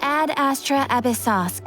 Ad Astra Abyssos.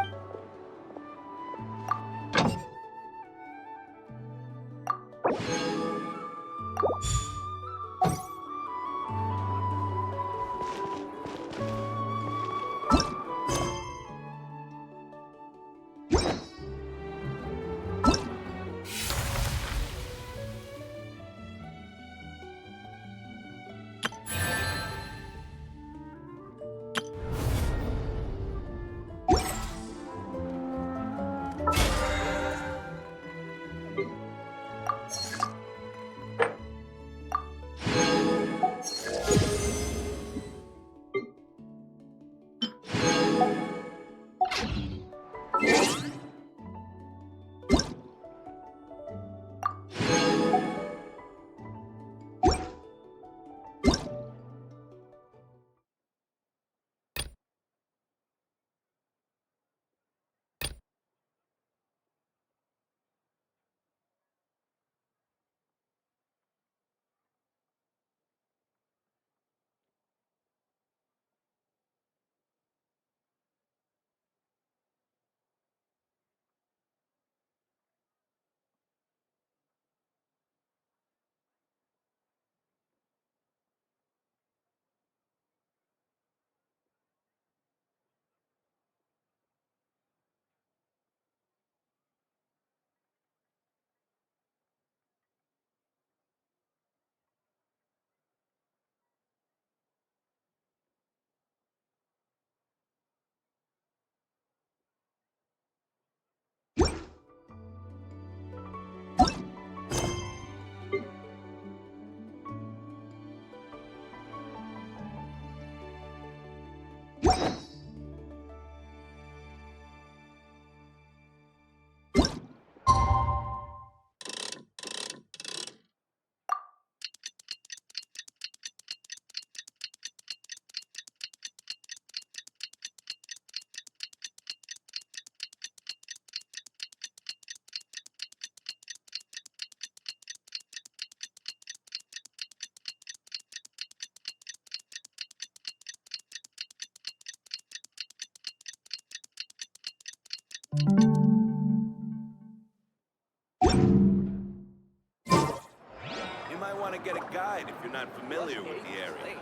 You might want to get a guide if you're not familiar with the area.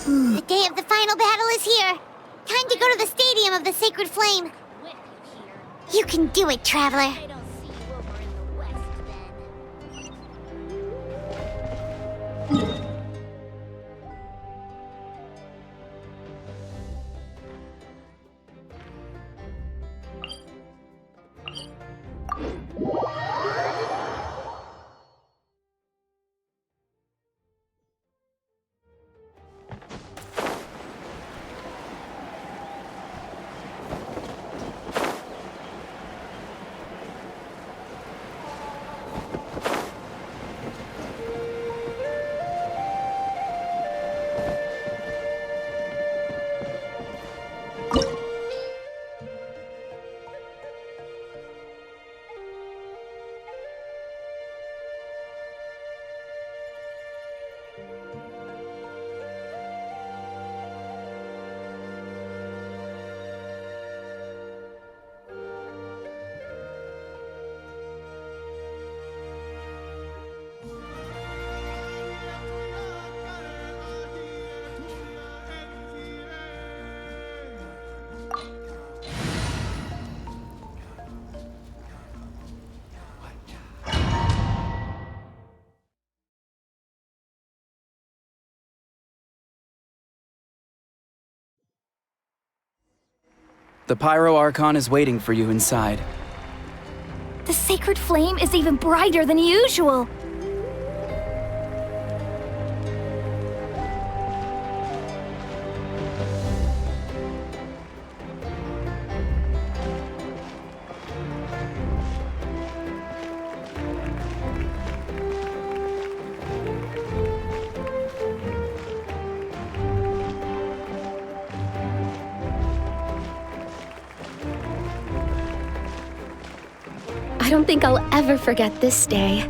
The day of the final battle is here. Time to go to the Stadium of the Sacred Flame. You can do it, Traveler. I don't see you over in the west, then. The Pyro Archon is waiting for you inside. The sacred flame is even brighter than usual. don't think I'll ever forget this day.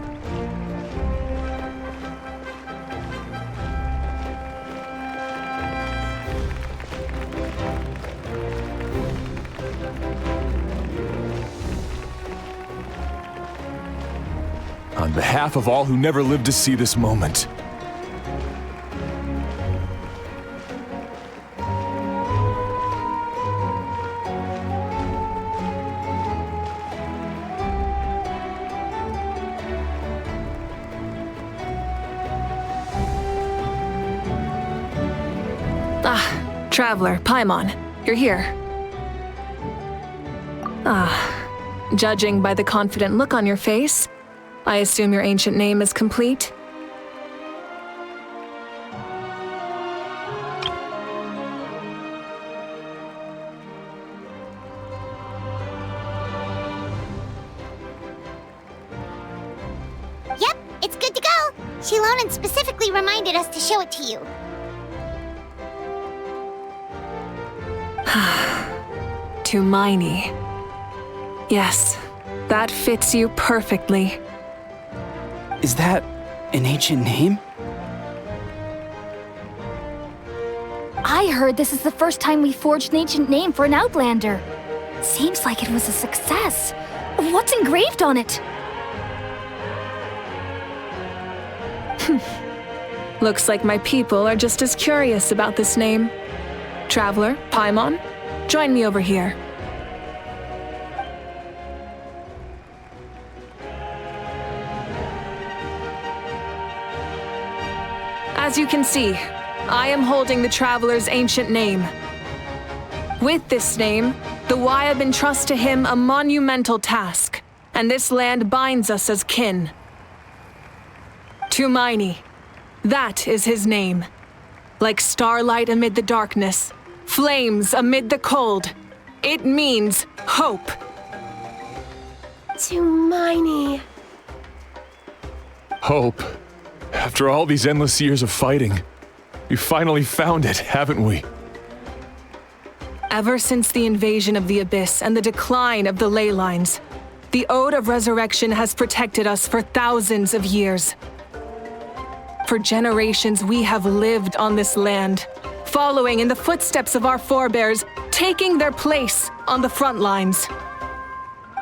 On behalf of all who never lived to see this moment. Ah, Traveler, Paimon, you're here. Judging by the confident look on your face, I assume your ancient name is complete? Yep, it's good to go. Shilonen specifically reminded us to show it to you. Tumaini. Yes, that fits you perfectly. Is that an ancient name? I heard this is the first time we forged an ancient name for an Outlander. Seems like it was a success. What's engraved on it? Looks like my people are just as curious about this name. Traveler, Paimon, join me over here. As you can see, I am holding the Traveler's ancient name. With this name, the Wayab entrust to him a monumental task, and this land binds us as kin. Tumaini, that is his name. Like starlight amid the darkness, flames amid the cold, it means hope. Tumaini. Hope. After all these endless years of fighting, we finally found it, haven't we? Ever since the invasion of the Abyss and the decline of the ley lines, the Ode of Resurrection has protected us for thousands of years. For generations, we have lived on this land, following in the footsteps of our forebears, taking their place on the front lines.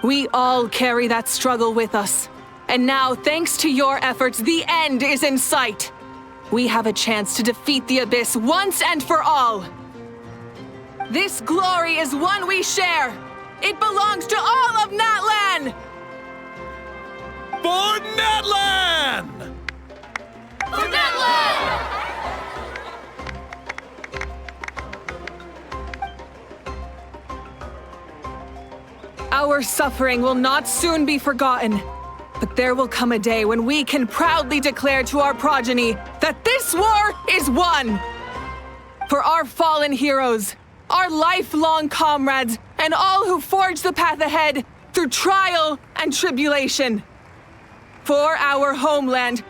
We all carry that struggle with us. And now, thanks to your efforts, the end is in sight. We have a chance to defeat the Abyss once and for all. This glory is one we share. It belongs to all of Natlan! For Natlan! For Natlan! Our suffering will not soon be forgotten. But there will come a day when we can proudly declare to our progeny that this war is won! For our fallen heroes, our lifelong comrades, and all who forge the path ahead through trial and tribulation. For our homeland,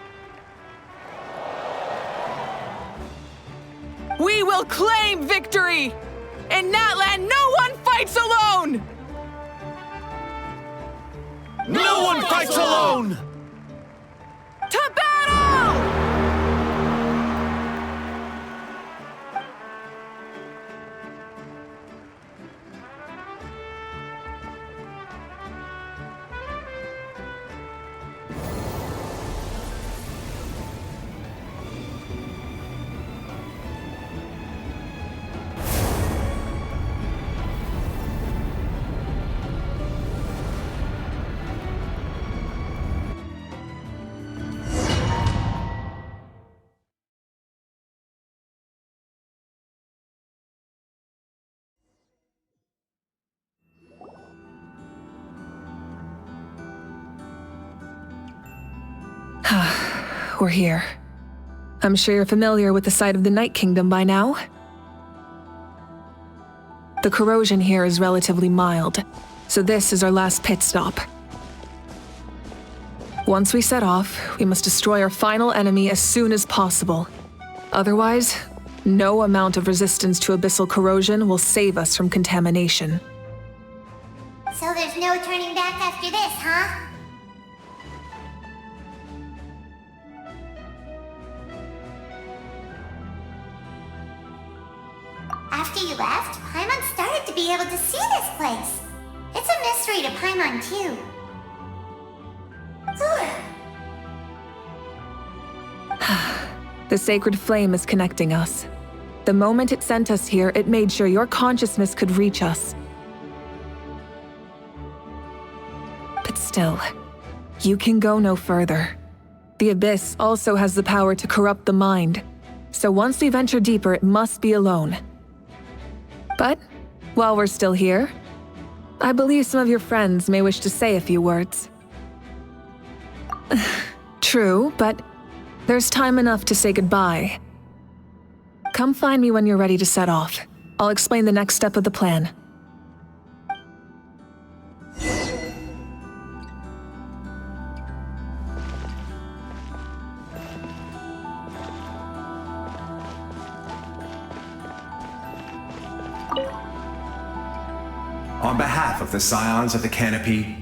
we will claim victory! In Natlan, no one fights alone! No one fights alone! To battle! We're here. I'm sure you're familiar with the site of the Night Kingdom by now. The corrosion here is relatively mild, so this is our last pit stop. Once we set off, we must destroy our final enemy as soon as possible. Otherwise, no amount of resistance to abyssal corrosion will save us from contamination. So there's no turning back after this, huh? After you left, Paimon started to be able to see this place. It's a mystery to Paimon, too. The sacred flame is connecting us. The moment it sent us here, it made sure your consciousness could reach us. But still, you can go no further. The Abyss also has the power to corrupt the mind. So once we venture deeper, it must be alone. But, while we're still here, I believe some of your friends may wish to say a few words. True, but there's time enough to say goodbye. Come find me when you're ready to set off. I'll explain the next step of the plan. On behalf of the Scions of the Canopy,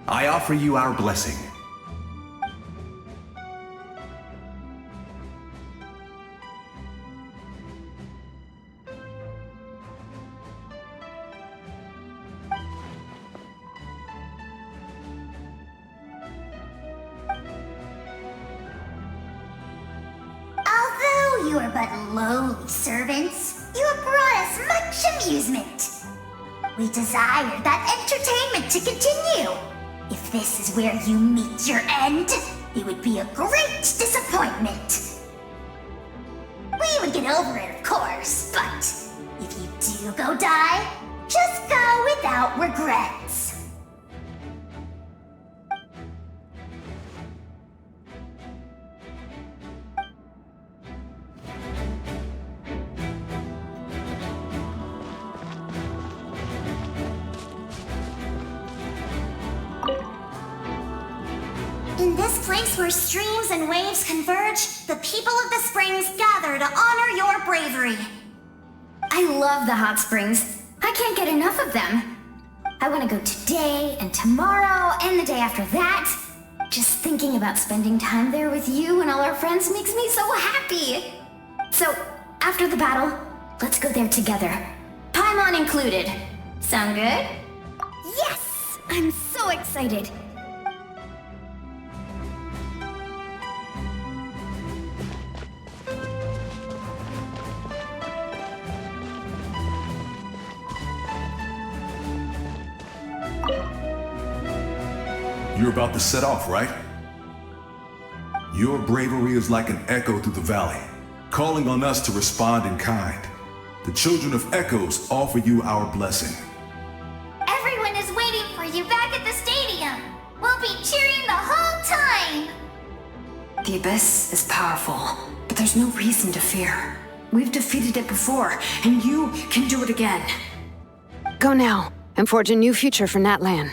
I offer you our blessing. Although you are but lowly servants, you have brought us much amusement. We desire that entertainment to continue. If this is where you meet your end, it would be a great disappointment. We would get over it, of course, but if you do go die, just go without regrets. In this place where streams and waves converge, the people of the springs gather to honor your bravery. I love the hot springs. I can't get enough of them. I want to go today and tomorrow and the day after that. Just thinking about spending time there with you and all our friends makes me so happy. So, after the battle, let's go there together. Paimon included. Sound good? Yes! I'm so excited. You're about to set off, right? Your bravery is like an echo through the valley, calling on us to respond in kind. The children of Echoes offer you our blessing. Everyone is waiting for you back at the stadium. We'll be cheering the whole time. The Abyss is powerful, but there's no reason to fear. We've defeated it before, and you can do it again. Go now, and forge a new future for Natlan.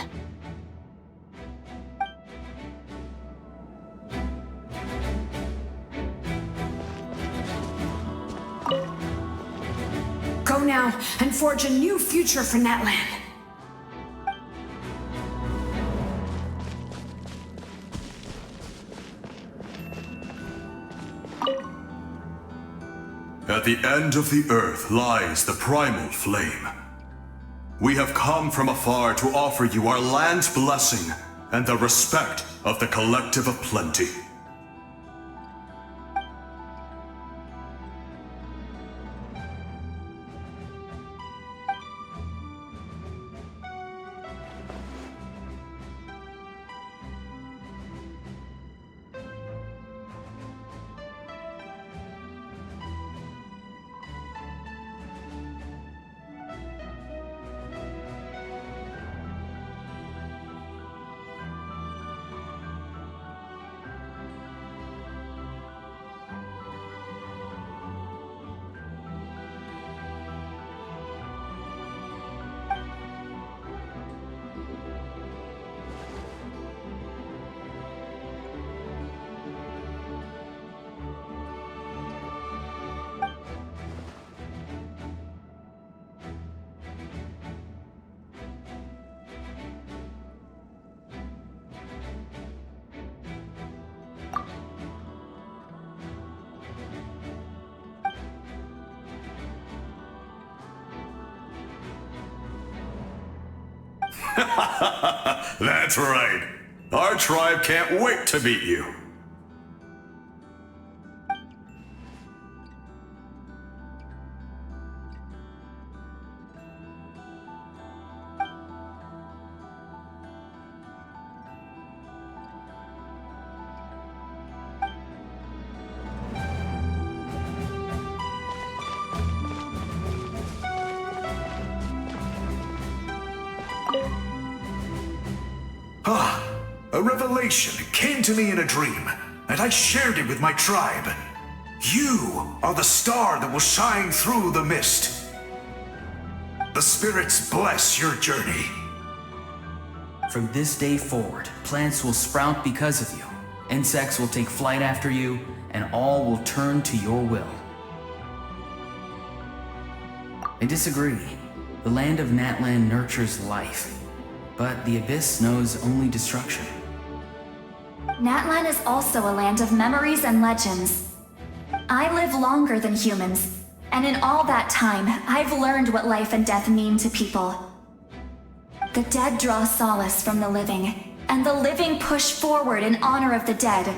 Go now, and forge a new future for Natlan. At the end of the earth lies the primal flame. We have come from afar to offer you our land's blessing and the respect of the Collective of Plenty. That's right. Our tribe can't wait to meet you. A revelation came to me in a dream, and I shared it with my tribe. You are the star that will shine through the mist. The spirits bless your journey. From this day forward, plants will sprout because of you, insects will take flight after you, and all will turn to your will. I disagree. The land of Natlan nurtures life, but the Abyss knows only destruction. Natlan is also a land of memories and legends. I live longer than humans, and in all that time, I've learned what life and death mean to people. The dead draw solace from the living, and the living push forward in honor of the dead.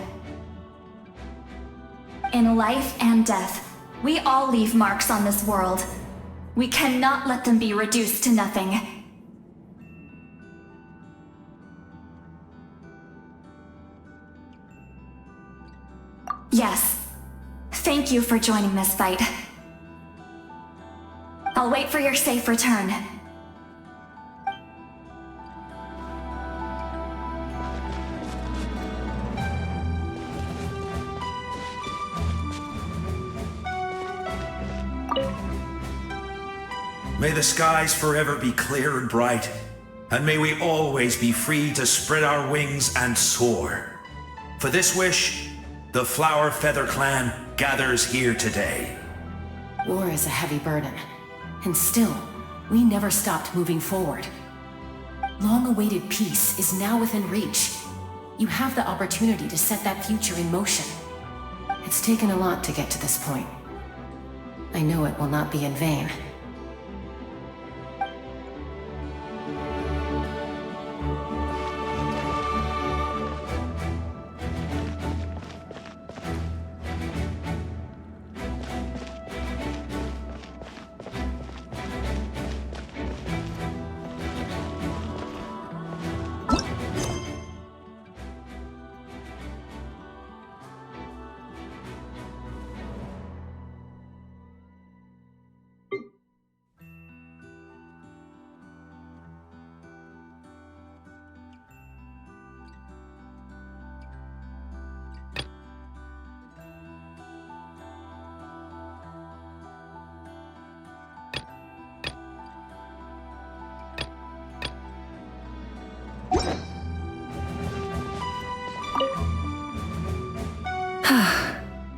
In life and death, we all leave marks on this world. We cannot let them be reduced to nothing. Yes. Thank you for joining this fight. I'll wait for your safe return. May the skies forever be clear and bright, and may we always be free to spread our wings and soar. For this wish, the Flower Feather Clan gathers here today. War is a heavy burden, and still, we never stopped moving forward. Long-awaited peace is now within reach. You have the opportunity to set that future in motion. It's taken a lot to get to this point. I know it will not be in vain.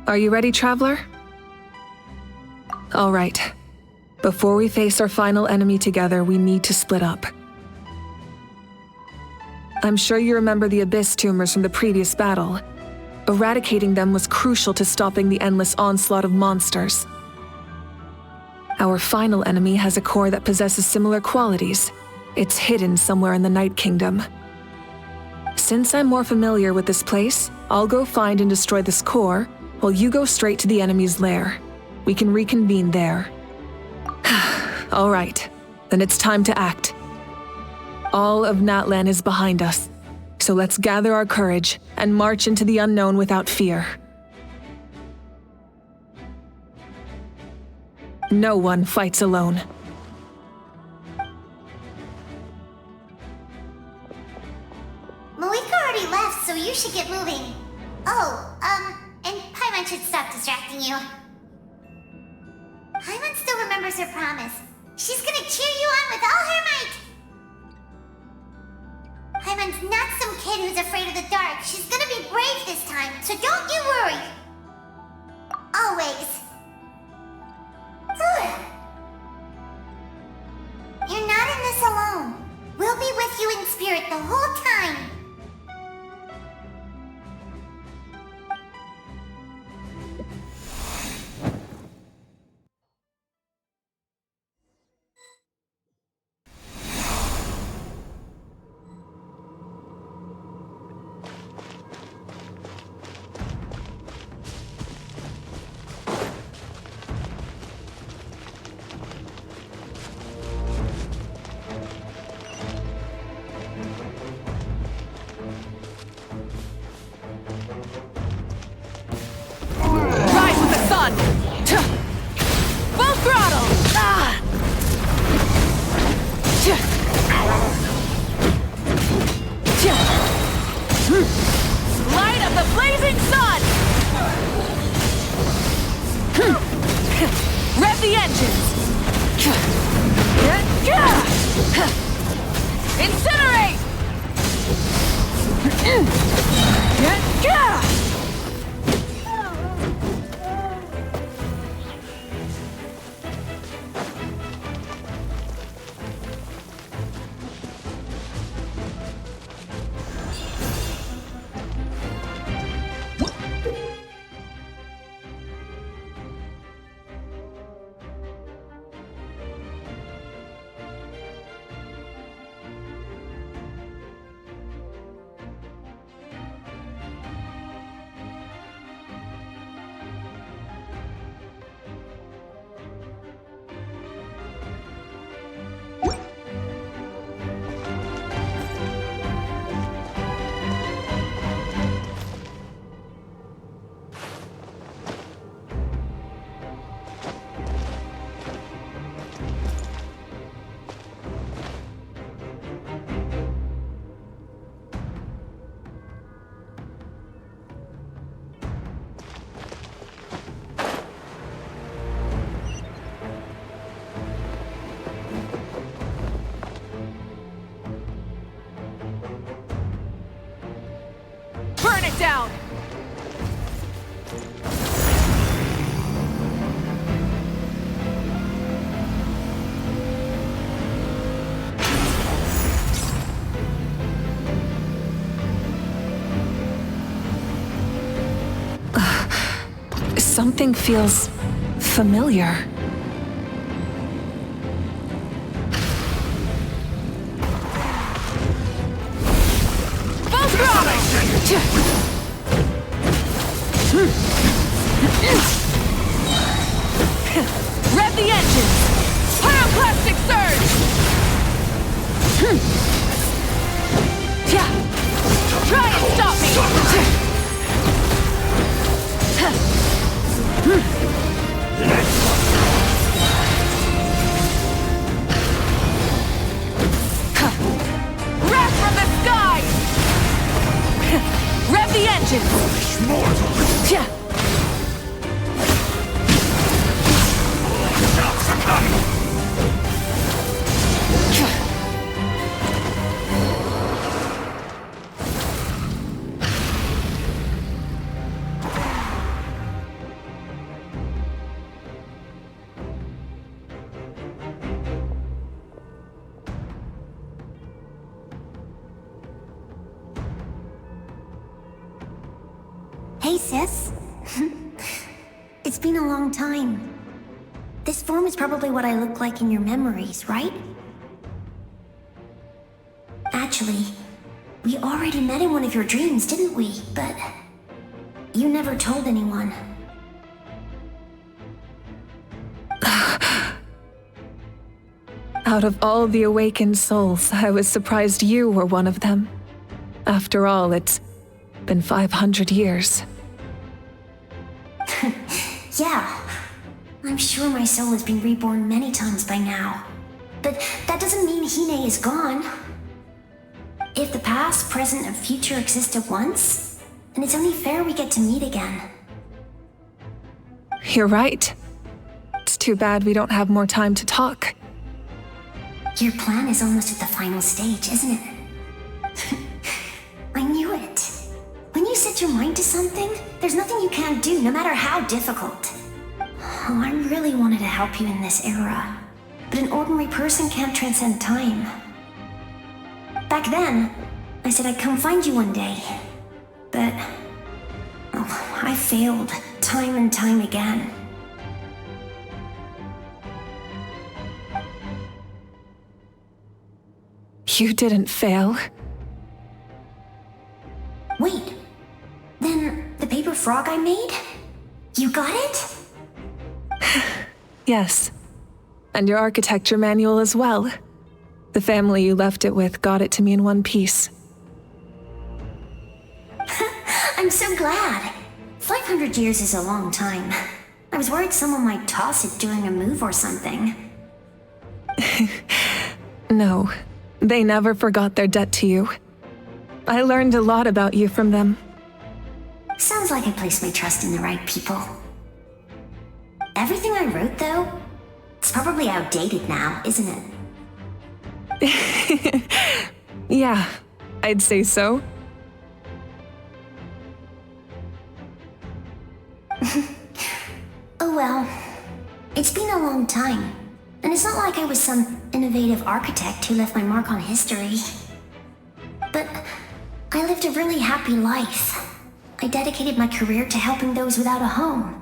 Are you ready, traveler? All right. Before we face our final enemy together, we need to split up. I'm sure you remember the Abyss tumors from the previous battle. Eradicating them was crucial to stopping the endless onslaught of monsters. Our final enemy has a core that possesses similar qualities. It's hidden somewhere in the Night Kingdom. Since I'm more familiar with this place, I'll go find and destroy this core, while you go straight to the enemy's lair. We can reconvene there. All right, then it's time to act. All of Natlan is behind us, so let's gather our courage and march into the unknown without fear. No one fights alone. Malika already left, so you should get moving. Oh, and Paimon should stop distracting you. Paimon still remembers her promise. She's gonna cheer you on with all her might. Paimon's not some kid who's afraid of the dark. She's gonna be brave this time, so don't you worry. Always. You're not in this alone. We'll be with you in spirit the whole time. the engines! Incinerate! Burn it down! Something feels familiar. Rev the engine! Pyroclastic surge! Try and stop me! Wrath from the sky! Rev the engine! Hey, sis. It's been a long time. This form is probably what I look like in your memories, right? Actually, we already met in one of your dreams, didn't we? But you never told anyone. Out of all the awakened souls, I was surprised you were one of them. After all, it's been 500 years. Yeah, I'm sure my soul has been reborn many times by now. But that doesn't mean Hine is gone. If the past, present, and future exist at once, then it's only fair we get to meet again. You're right. It's too bad we don't have more time to talk. Your plan is almost at the final stage, isn't it? I knew it. When you set your mind to something, there's nothing you can't do, no matter how difficult. Oh, I really wanted to help you in this era, but an ordinary person can't transcend time. Back then, I said I'd come find you one day, but I failed time and time again. You didn't fail. Wait, then the paper frog I made? You got it? Yes. And your architecture manual as well. The family you left it with got it to me in one piece. I'm so glad. 500 years is a long time. I was worried someone might toss it during a move or something. No, they never forgot their debt to you. I learned a lot about you from them. Sounds like I placed my trust in the right people. Everything I wrote, though, It's probably outdated now, isn't it? Yeah, I'd say so. Oh well. It's been a long time. And it's not like I was some innovative architect who left my mark on history. But I lived a really happy life. I dedicated my career to helping those without a home.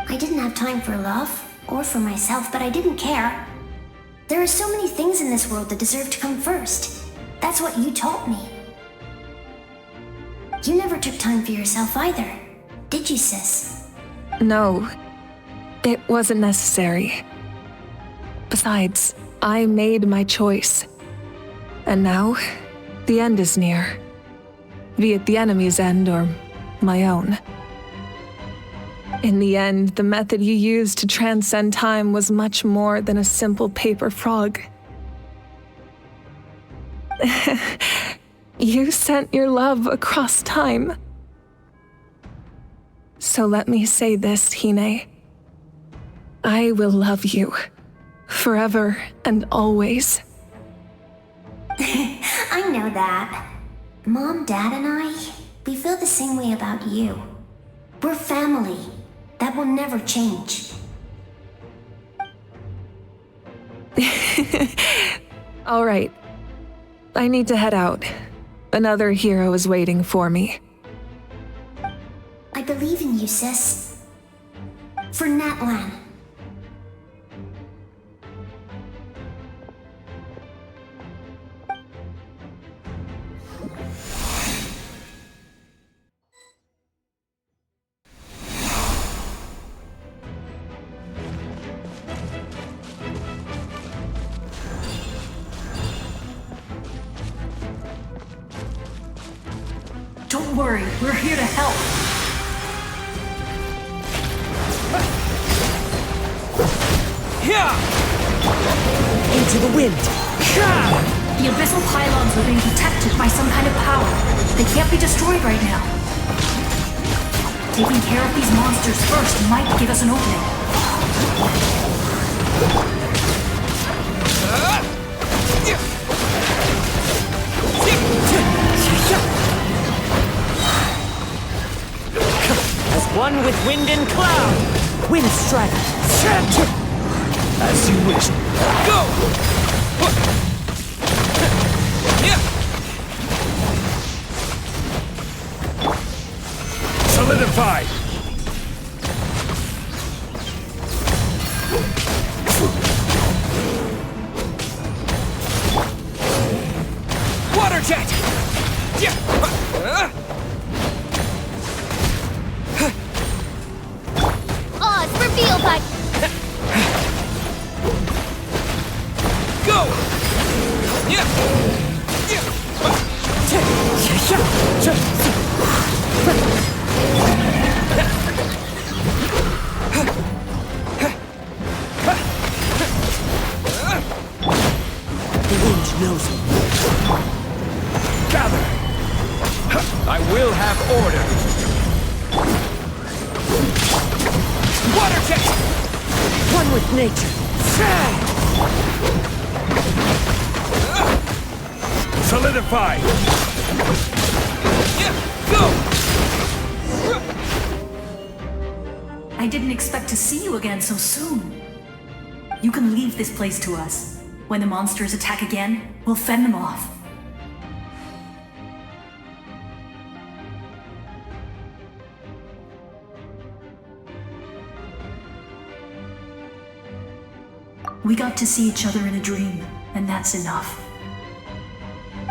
I didn't have time for love, or for myself, but I didn't care. There are so many things in this world that deserve to come first. That's what you taught me. You never took time for yourself either, did you, sis? No, it wasn't necessary. Besides, I made my choice. And now, the end is near. Be it the enemy's end or my own. In the end, the method you used to transcend time was much more than a simple paper frog. You sent your love across time. So let me say this, Hine. I will love you. Forever and always. I know that. Mom, Dad, and I, we feel the same way about you. We're family. That will never change. All right. I need to head out. Another hero is waiting for me. I believe in you, sis. For Natlan. Don't worry, we're here to help. Into the wind! The abyssal pylons are being protected by some kind of power. They can't be destroyed right now. Taking care of these monsters first might give us an opening. As one with wind and cloud! Wind strike! As you wish. Go! Solidify! Water jet! Oz revealed by... Go! The wind knows me. Gather! I will have order! Water jet! One with nature. Solidify! Go! I didn't expect to see you again so soon. You can leave this place to us. When the monsters attack again, we'll fend them off. We got to see each other in a dream, and that's enough.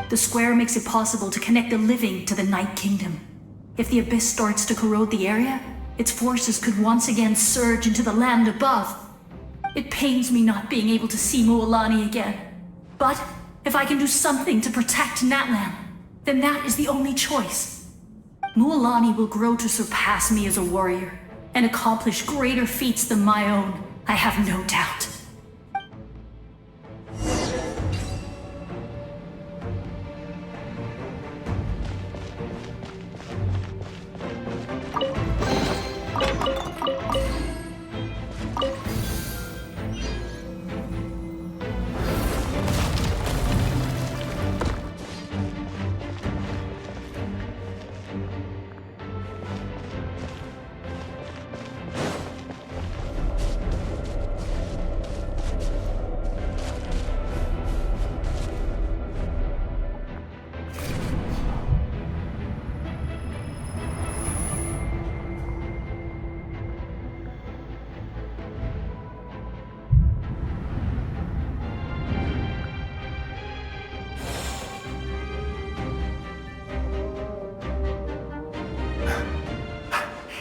The square makes it possible to connect the living to the Night Kingdom. If the abyss starts to corrode the area, its forces could once again surge into the land above. It pains me not being able to see Mualani again. But if I can do something to protect Natlan, then that is the only choice. Mualani will grow to surpass me as a warrior, and accomplish greater feats than my own, I have no doubt.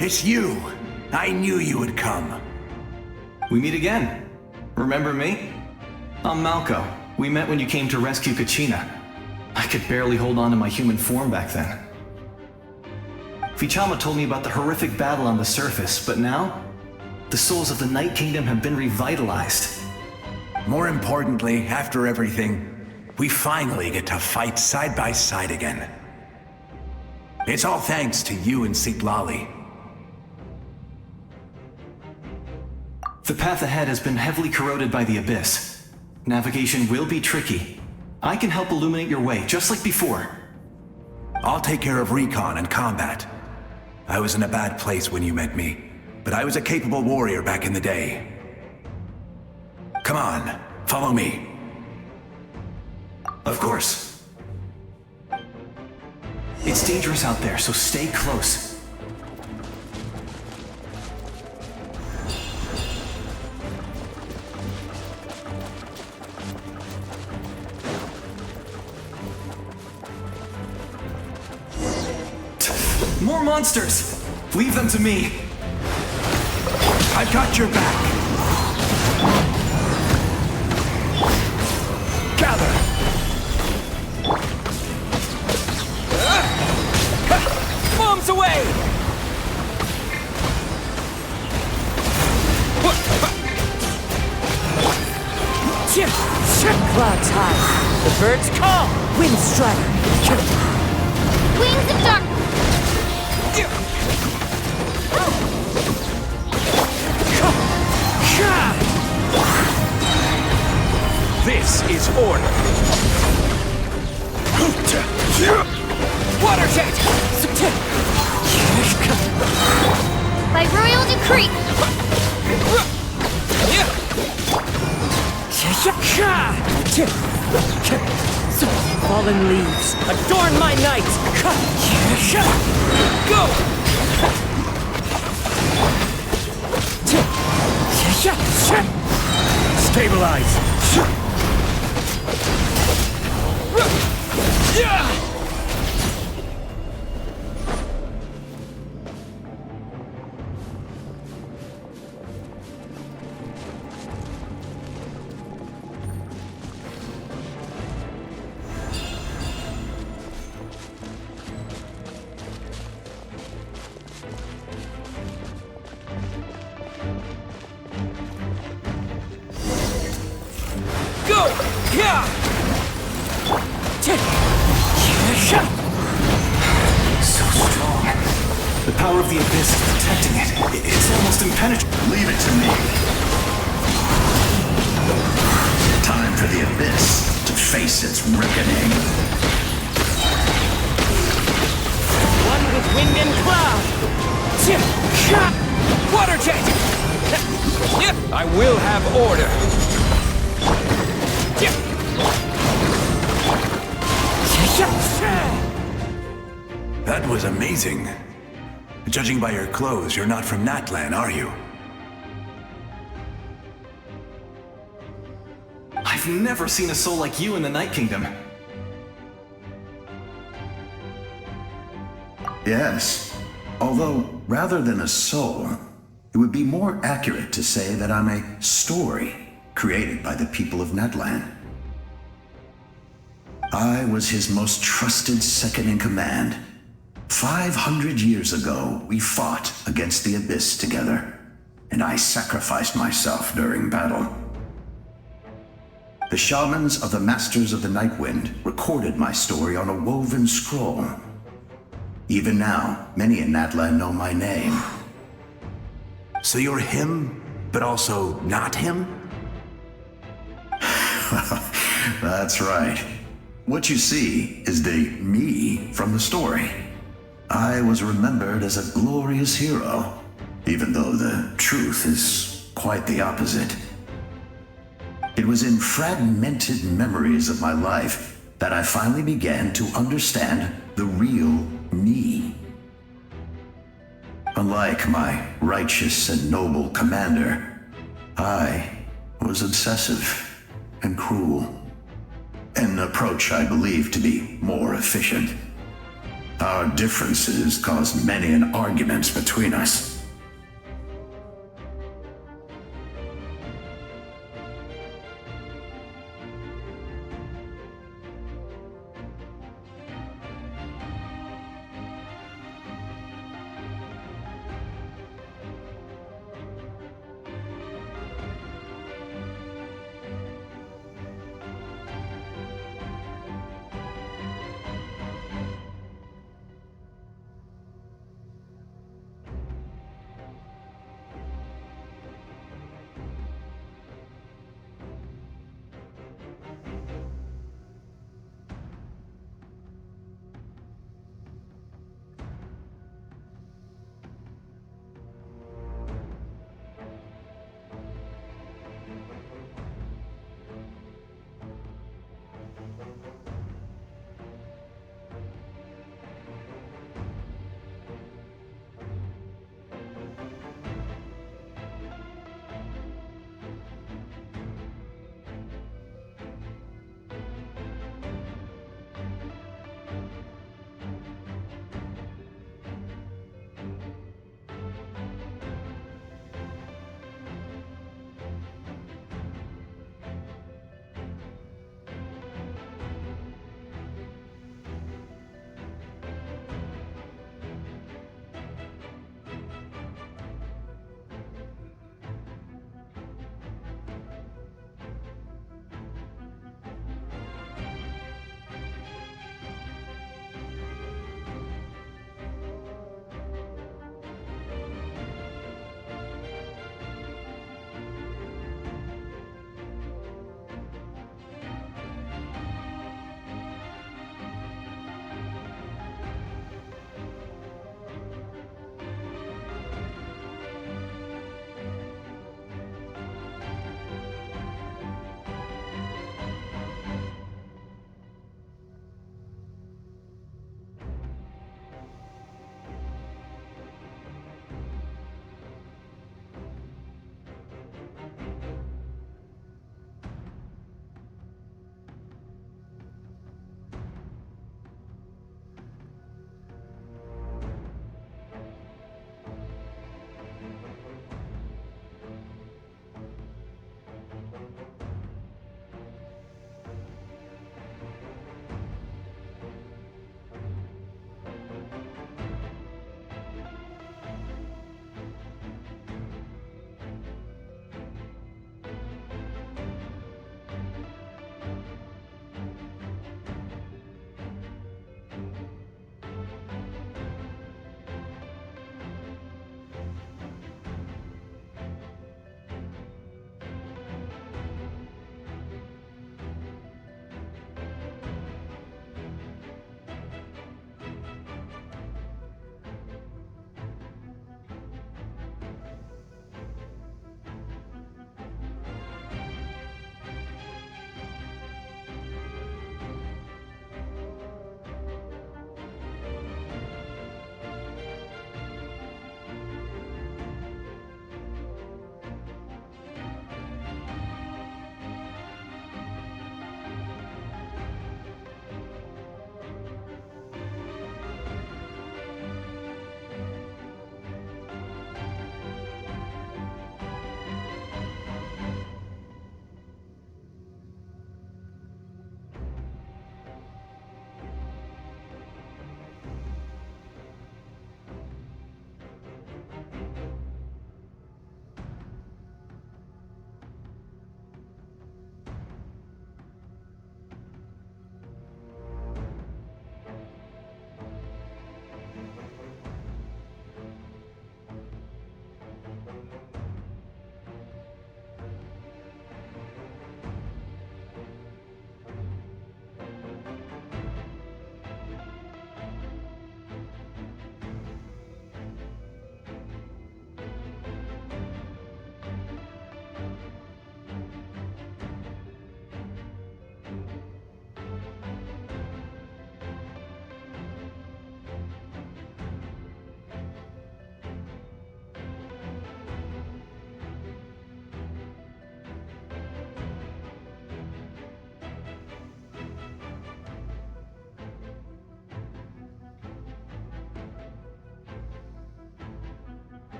it's you. I knew you would come. We meet again. Remember me? I'm Malco. We met when you came to rescue Kachina. I could barely hold on to my human form back then. Vichama told me about the horrific battle on the surface, but now, the souls of the Night Kingdom have been revitalized. More importantly, after everything, we finally get to fight side by side again. It's all thanks to you and Sitlali. The path ahead has been heavily corroded by the Abyss. Navigation will be tricky. I can help illuminate your way, just like before. I'll take care of recon and combat. I was in a bad place when you met me, but I was a capable warrior back in the day. Come on, follow me. Of course. It's dangerous out there, so stay close. More monsters! Leave them to me! I've got your back! Gather! Bombs away! Clouds high. The birds call. Wind strider. Wings of dark. This is order. Water jet. By royal decree. Fallen leaves, adorn my night! Go! Stabilize! So strong. The power of the Abyss is protecting it. It's almost impenetrable. Leave it to me. Time for the Abyss to face its reckoning. One with wind and cloud! Water jet! I will have order! That was amazing. Judging by your clothes, you're not from Natlan, are you? I've never seen a soul like you in the Night Kingdom. Yes. Although, rather than a soul, it would be more accurate to say that I'm a story created by the people of Natlan. I was his most trusted second-in-command. 500 years ago, we fought against the Abyss together, and I sacrificed myself during battle. The shamans of the Masters of the Nightwind recorded my story on a woven scroll. Even now, many in Natlan know my name. So you're him, but also not him? That's right. What you see is the me from the story. I was remembered as a glorious hero, even though the truth is quite the opposite. It was in fragmented memories of my life that I finally began to understand the real me. Unlike my righteous and noble commander, I was obsessive and cruel. An approach I believe to be more efficient. Our differences caused many an arguments between us.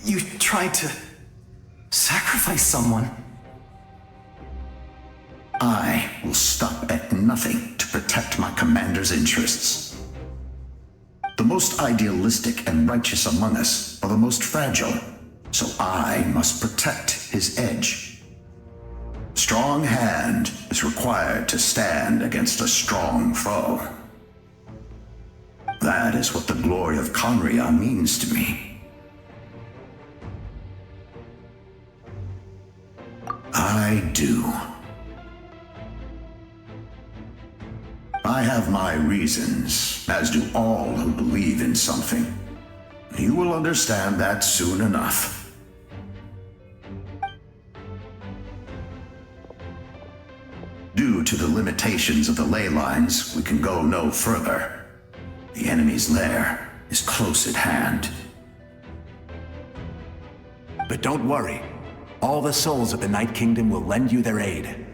You tried to sacrifice someone. I will stop at nothing to protect my commander's interests. The most idealistic and righteous among us are the most fragile, so I must protect his edge. Strong hand is required to stand against a strong foe. That is what the glory of Conria means to me. I do. I have my reasons, as do all who believe in something. You will understand that soon enough. Due to the limitations of the ley lines, we can go no further. The enemy's lair is close at hand. But don't worry. All the souls of the Night Kingdom will lend you their aid.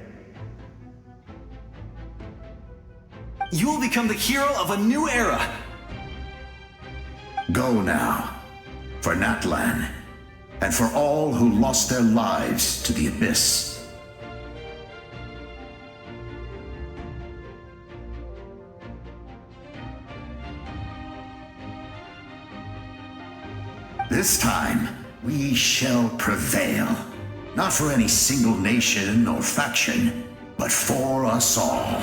You will become the hero of a new era! Go now, for Natlan, and for all who lost their lives to the Abyss. This time, we shall prevail. Not for any single nation or faction, but for us all.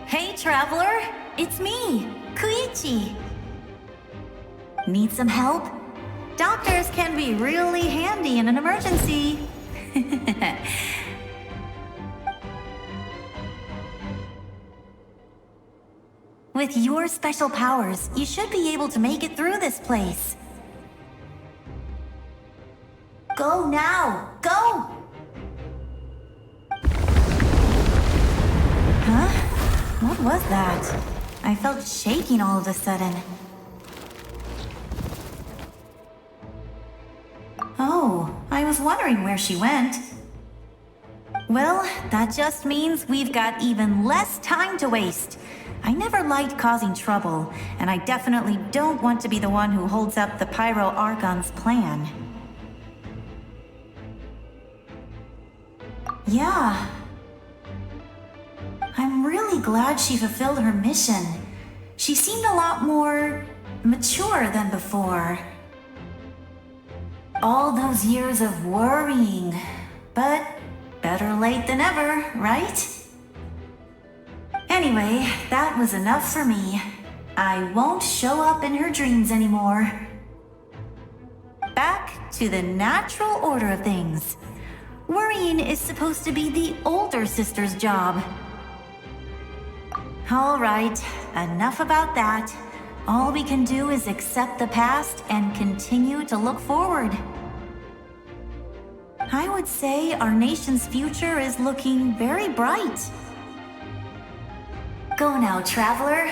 Hey, traveler! It's me, Koichi. Need some help? Doctors can be really handy in an emergency. With your special powers, you should be able to make it through this place. Go now! Go! Huh? What was that? I felt shaking all of a sudden. Oh, I was wondering where she went. Well, that just means we've got even less time to waste. I never liked causing trouble, and I definitely don't want to be the one who holds up the Pyro Archon's plan. Yeah. I'm really glad she fulfilled her mission. She seemed a lot more mature than before. All those years of worrying, but better late than ever, right? Anyway, that was enough for me. I won't show up in her dreams anymore. Back to the natural order of things. Worrying is supposed to be the older sister's job. All right, enough about that. All we can do is accept the past and continue to look forward. I would say our nation's future is looking very bright. Go now, traveler.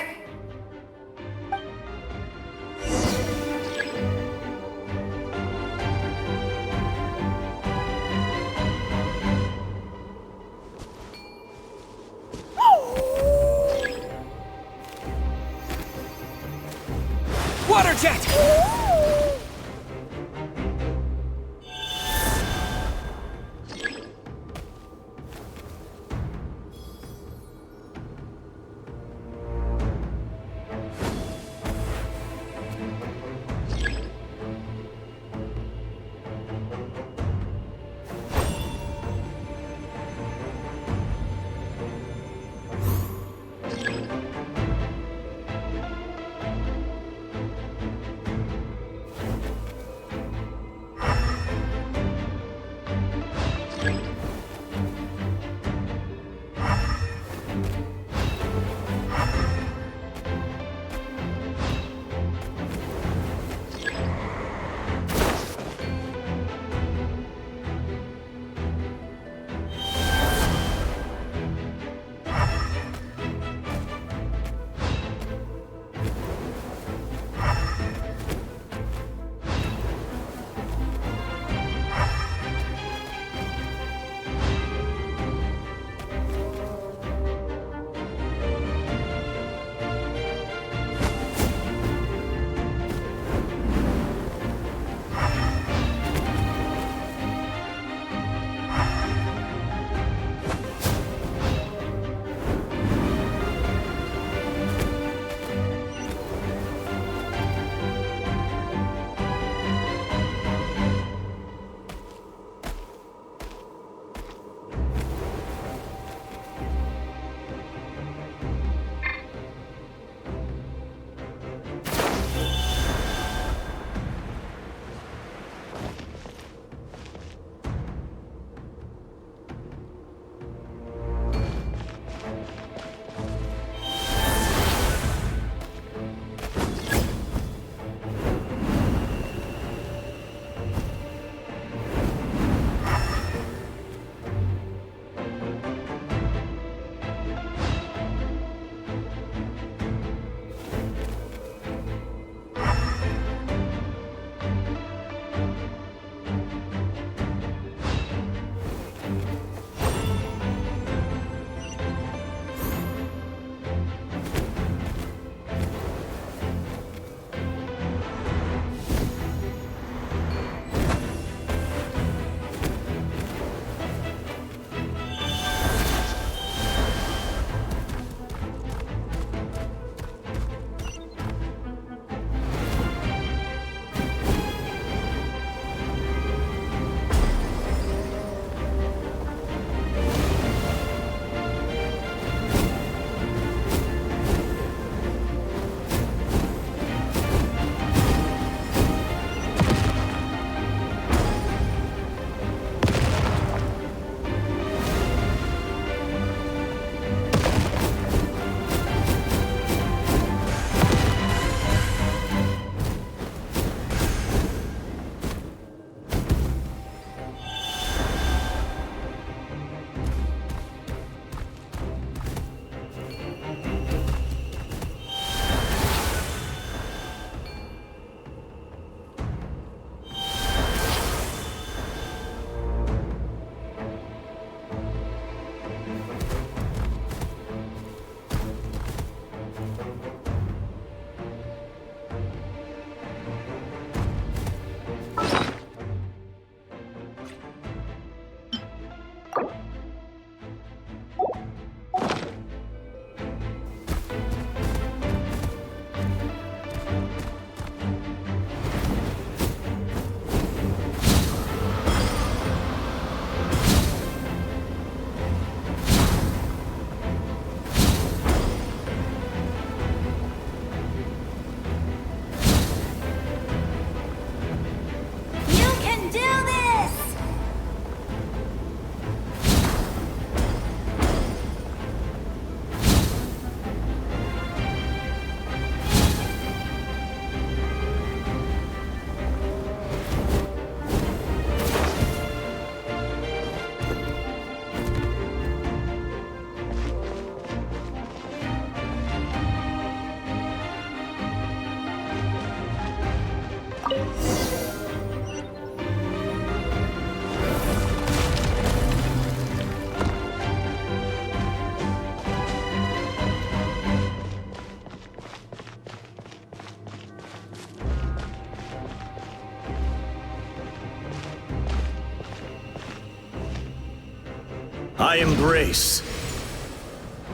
I embrace.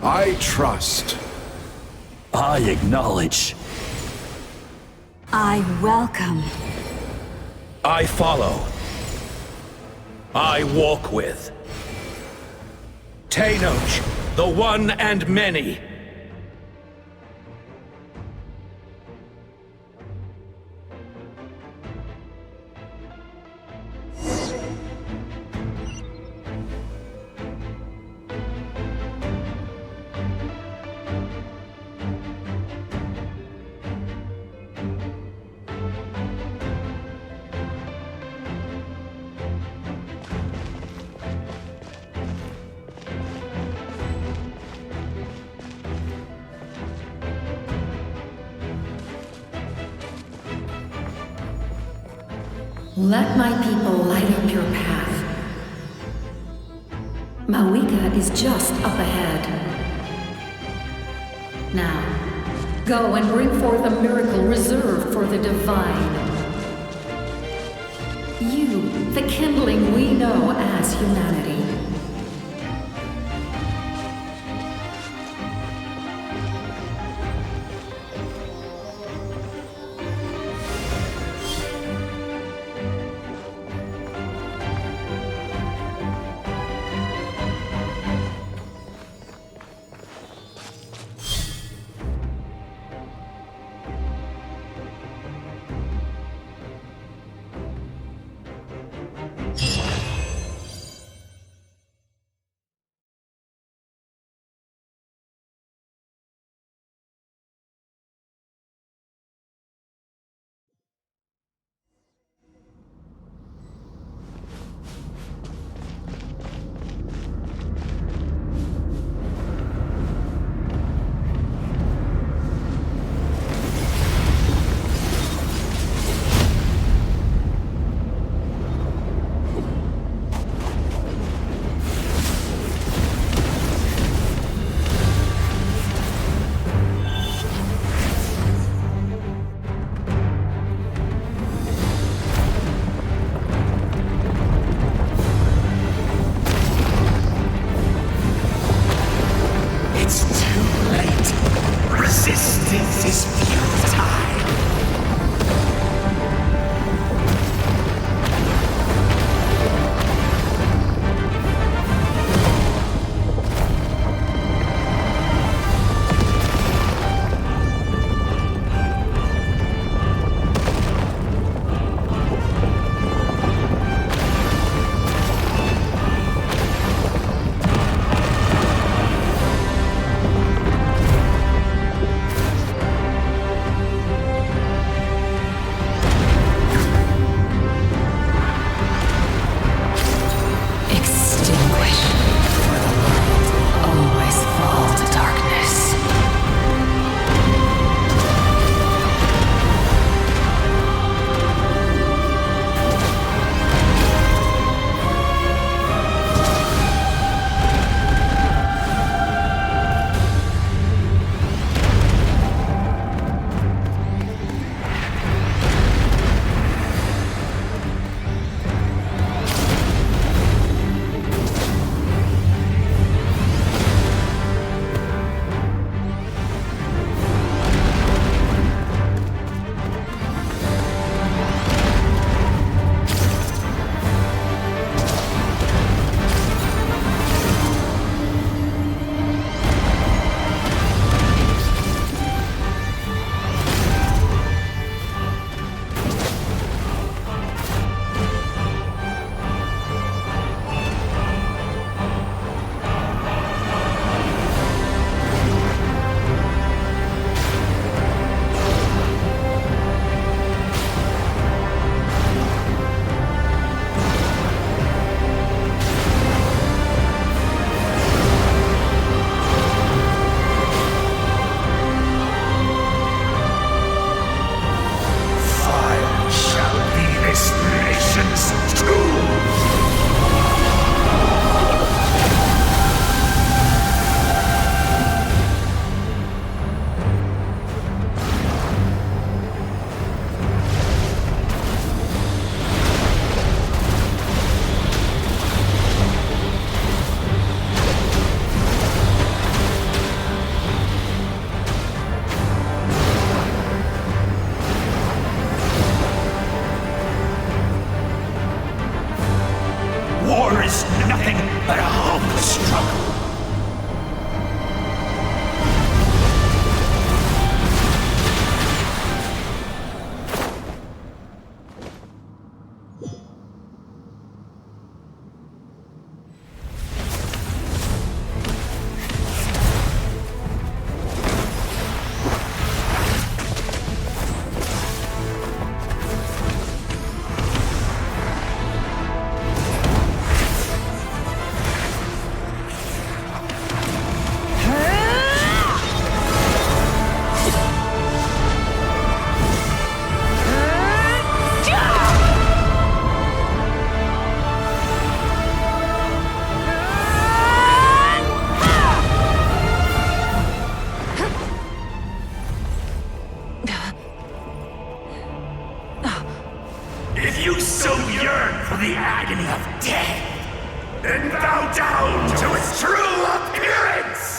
I trust. I acknowledge. I welcome. I follow. I walk with. Tenoch, the one and many. Let my people light up your path. Mawika is just up ahead. Now, go and bring forth a miracle reserved for the divine. You, the kindling we know as humanity. is nothing but a hopeless struggle. If you so yearn for the agony of death, then bow down to its true appearance!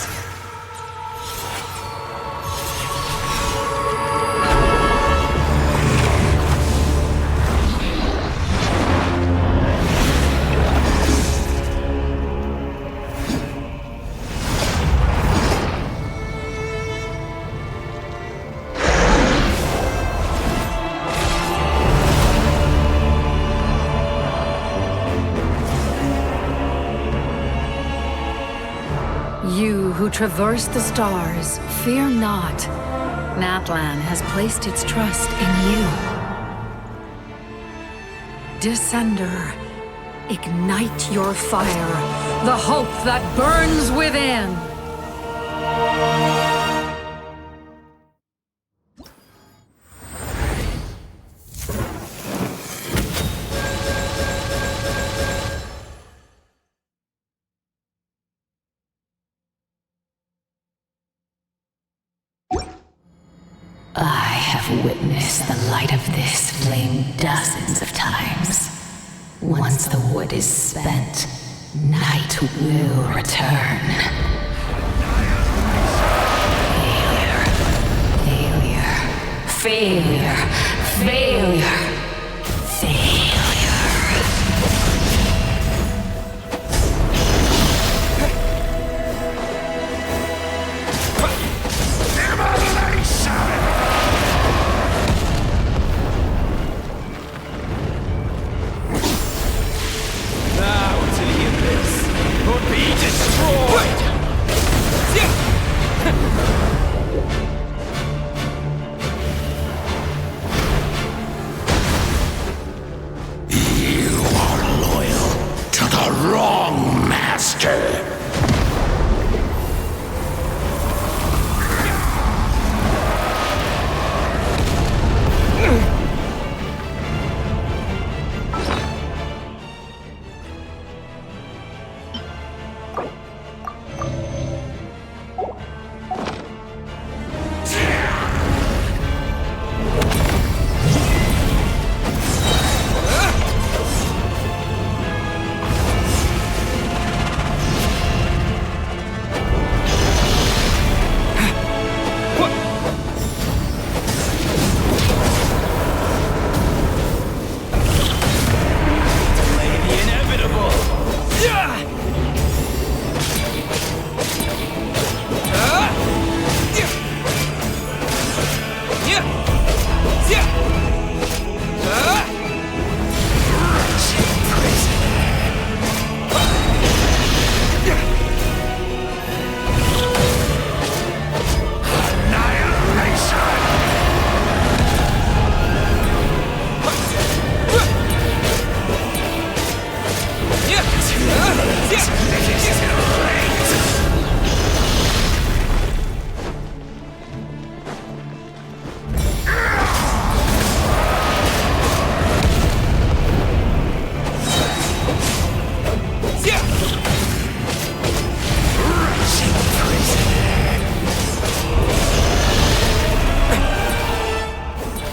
You who traverse the stars, fear not. Natlan has placed its trust in you. Descender, ignite your fire, the hope that burns within. I have witnessed the light of this flame dozens of times. Once the wood is spent, night will return. Failure, failure, failure.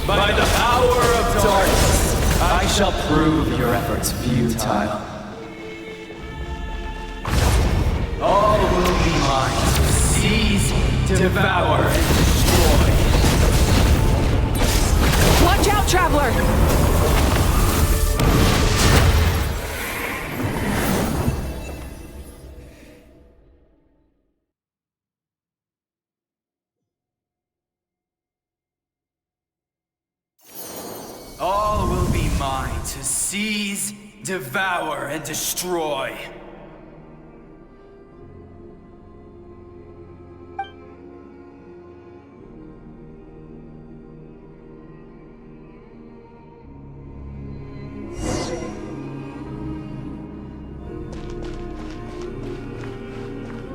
By the power of darkness, I shall prove your efforts futile. All will be mine to seize, devour, and destroy. Watch out, Traveler! Seize, devour, and destroy.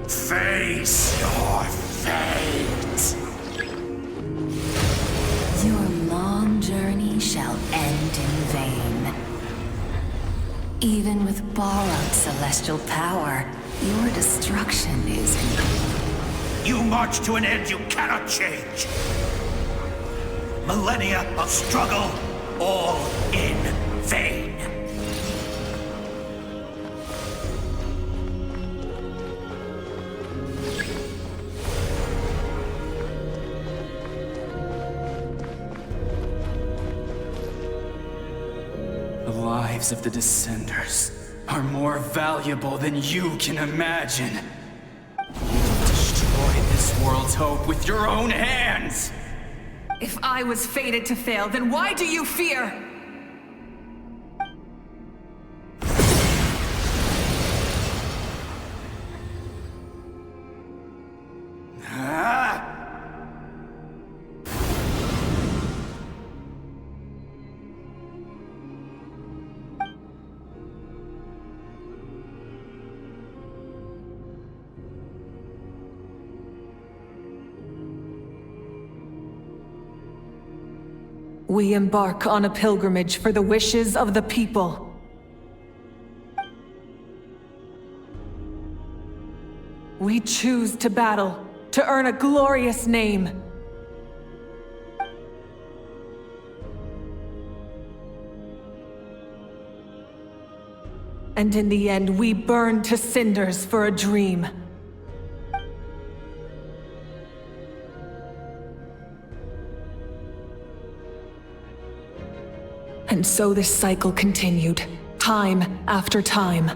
Face your fate! Your long journey shall end in vain. Even with borrowed celestial power, your destruction is incomplete. You march to an end you cannot change. Millennia of struggle, all in vain. The lives of the Descenders are more valuable than you can imagine. You've destroyed this world's hope with your own hands! If I was fated to fail, then why do you fear? We embark on a pilgrimage for the wishes of the people. We choose to battle, to earn a glorious name. And in the end, we burn to cinders for a dream. And so this cycle continued, time after time.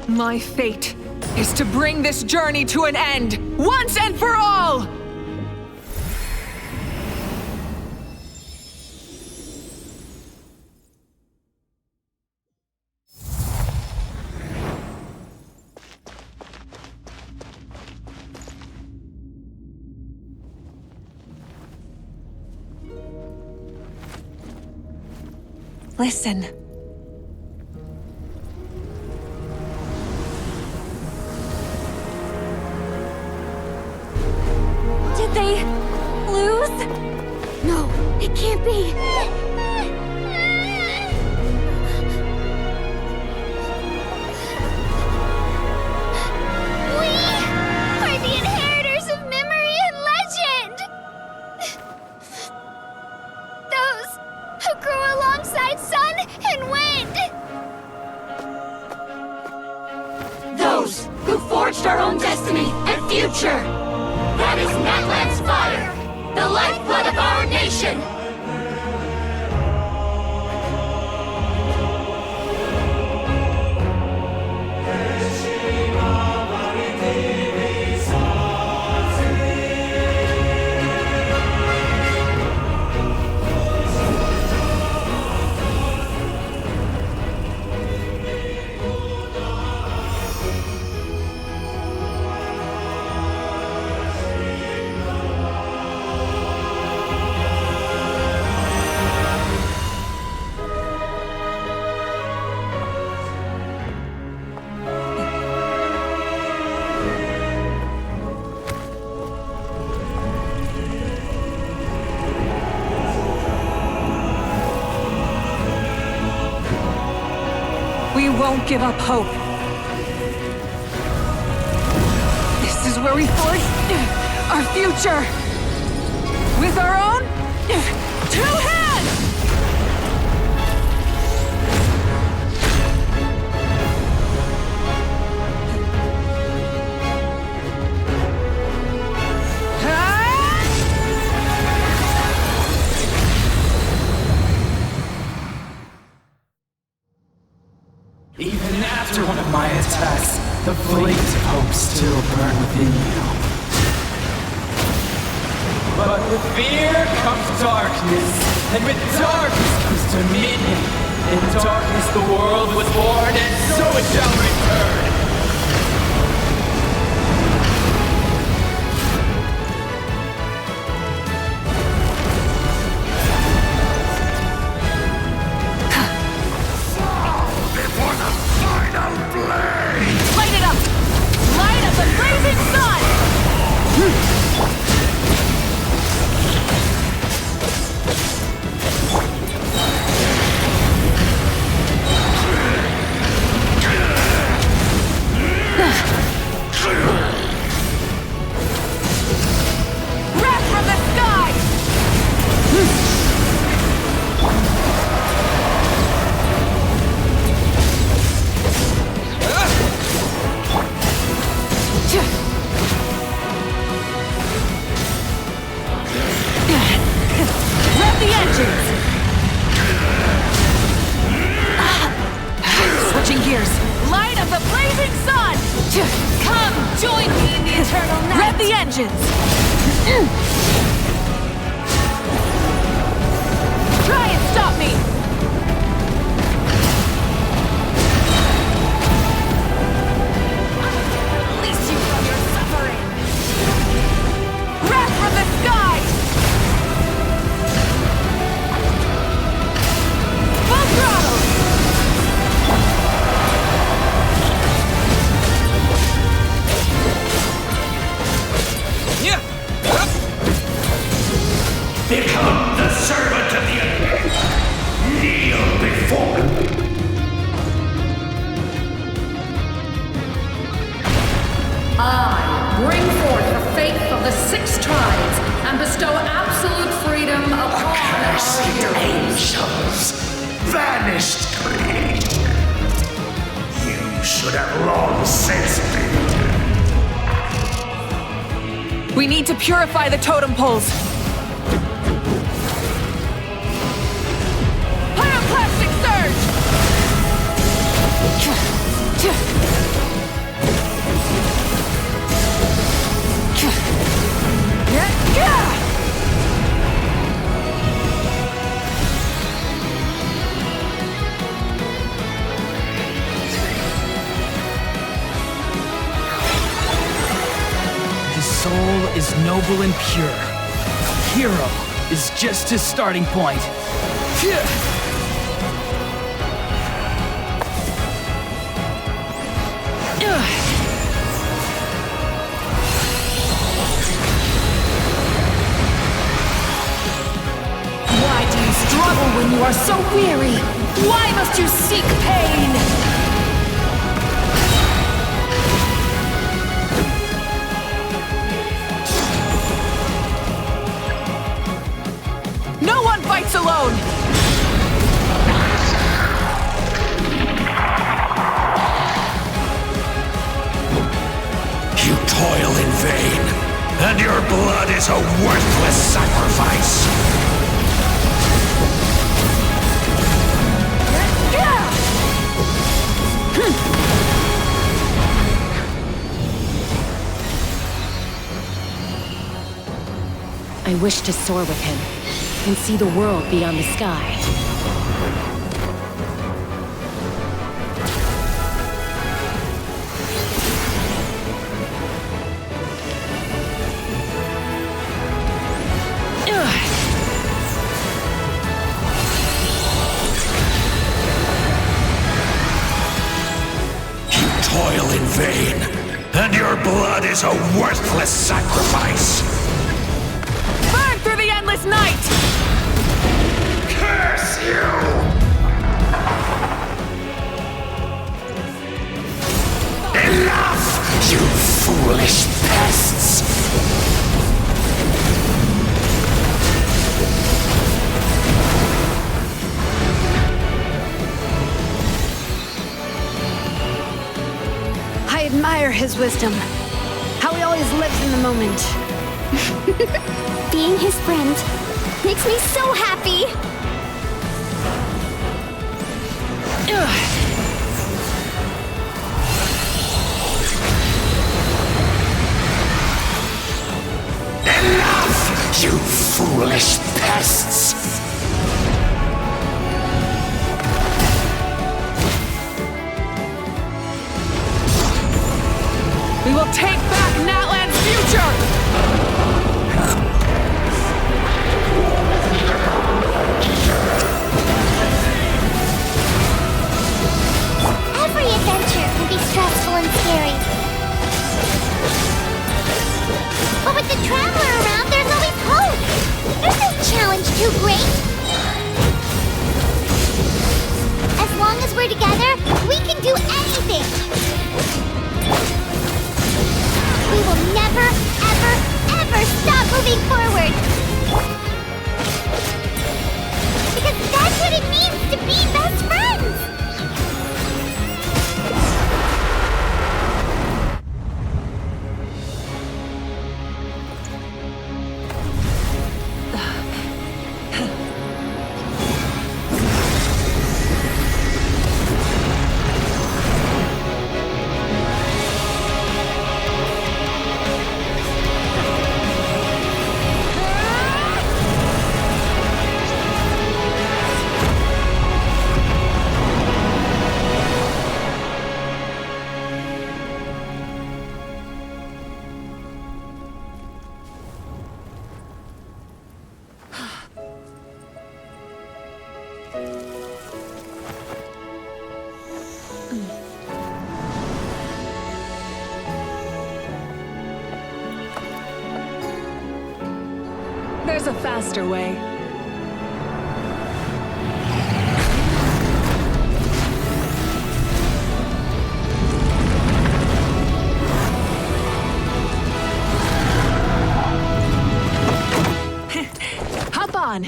My fate is to bring this journey to an end, once and for all! Listen. Did they lose? No, it can't be. We are the inheritors of memory and legend! Those who grew alongside sun and wind! Those who forged our own destiny and future! That is Natlan's fire! The lifeblood of our nation! We won't give up hope. where we forge our future with our own 2 hands! Even after one of my attacks, the flames of hope still burn within you. But with fear comes darkness, and with darkness comes dominion. In darkness the world was born, and so it shall return. Light it up! Light up the blazing sun! Wrath from the sky! Rev the engines! Switching gears. Light of the blazing sun! Come, join me in the eternal night! Rev the engines! Try and stop me! Release you from your suffering! Wrath from the sky! Full throttle! Become the servant of the earth. Kneel before me. I bring forth the faith of the 6 tribes and bestow absolute freedom upon our heroes. Angels, vanished greed. You should have long since been dead. We need to purify the totem poles. Pyroclastic surge! The soul is noble and pure. Hero is just his starting point. Why do you struggle when you are so weary? Why must you seek pain? No one fights alone! You toil in vain, and your blood is a worthless sacrifice. I wish to soar with him and see the world beyond the sky. You toil in vain, and your blood is a worthless sacrifice. Burn through the endless night! Curse you! Enough, you foolish pest! his wisdom. How he always lives in the moment. Being his friend makes me so happy! Enough, you foolish pests! We will take back Natlan's future! Every adventure can be stressful and scary. But with the Traveler around, there's always hope! There's no challenge too great! As long as we're together, we can do anything! We will never, ever, ever stop moving forward! Because that's what it means to be best friends! There's a faster way. Hop on!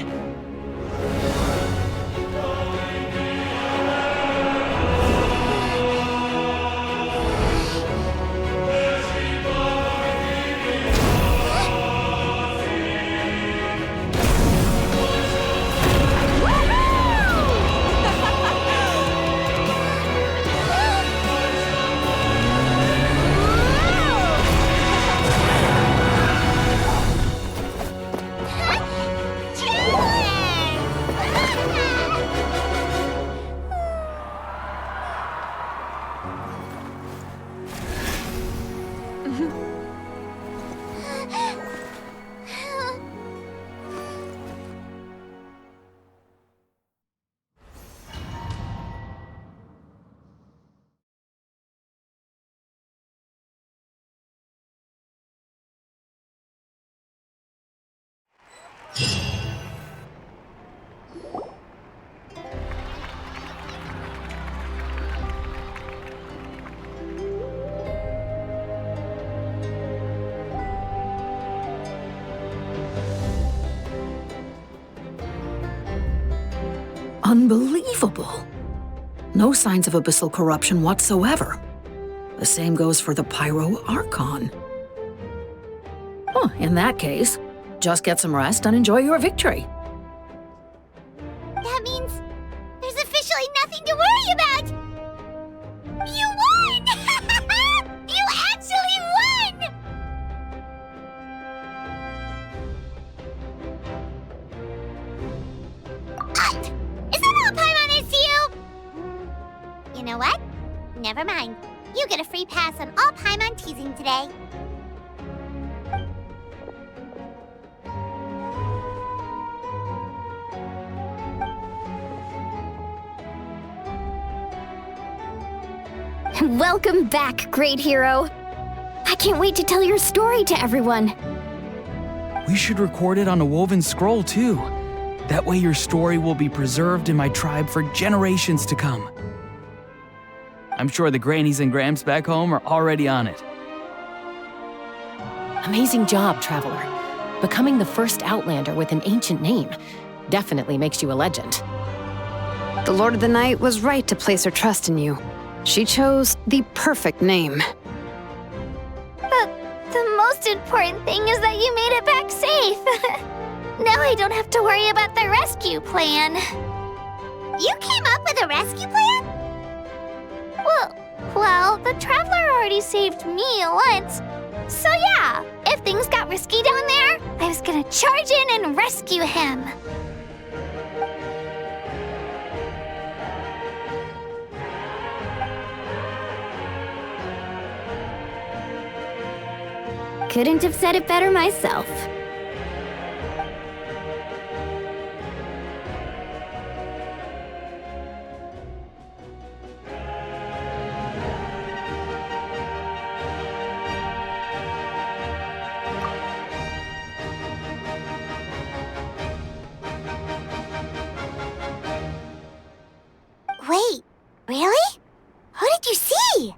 Unbelievable. No signs of abyssal corruption whatsoever. The same goes for the Pyro Archon. Well, in that case, just get some rest and enjoy your victory. That means there's officially nothing to worry about! You won! You actually won! Is that all Paimon is to you? You know what? Never mind. You get a free pass on all Paimon teasing today. Welcome back, great hero. I can't wait to tell your story to everyone. We should record it on a woven scroll, too. That way your story will be preserved in my tribe for generations to come. I'm sure the grannies and gramps back home are already on it. Amazing job, Traveler. Becoming the first Outlander with an ancient name definitely makes you a legend. The Lord of the Night was right to place her trust in you. She chose the perfect name. most important thing is that you made it back safe. Now I don't have to worry about the rescue plan. You came up with a rescue plan? Well, the Traveler already saved me once. So yeah, if things got risky down there, I was gonna charge in and rescue him. Couldn't have said it better myself. Wait, really? Who did you see?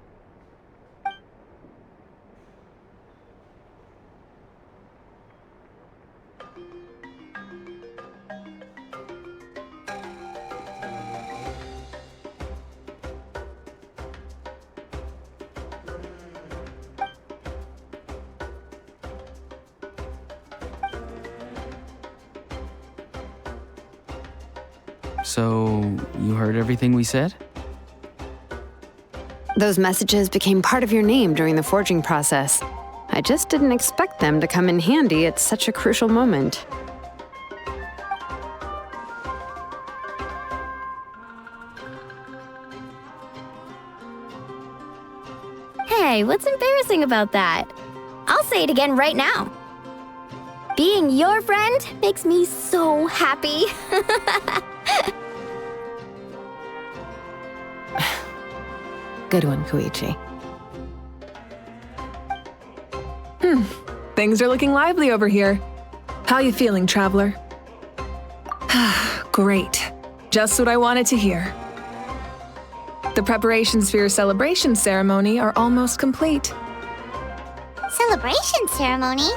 So, you heard everything we said? Those messages became part of your name during the forging process. I just didn't expect them to come in handy at such a crucial moment. Hey, what's embarrassing about that? I'll say it again right now. Being your friend makes me so happy. Good one, Koichi. Things are looking lively over here. How you feeling, Traveler? Great. Just what I wanted to hear. The preparations for your celebration ceremony are almost complete. Celebration ceremony?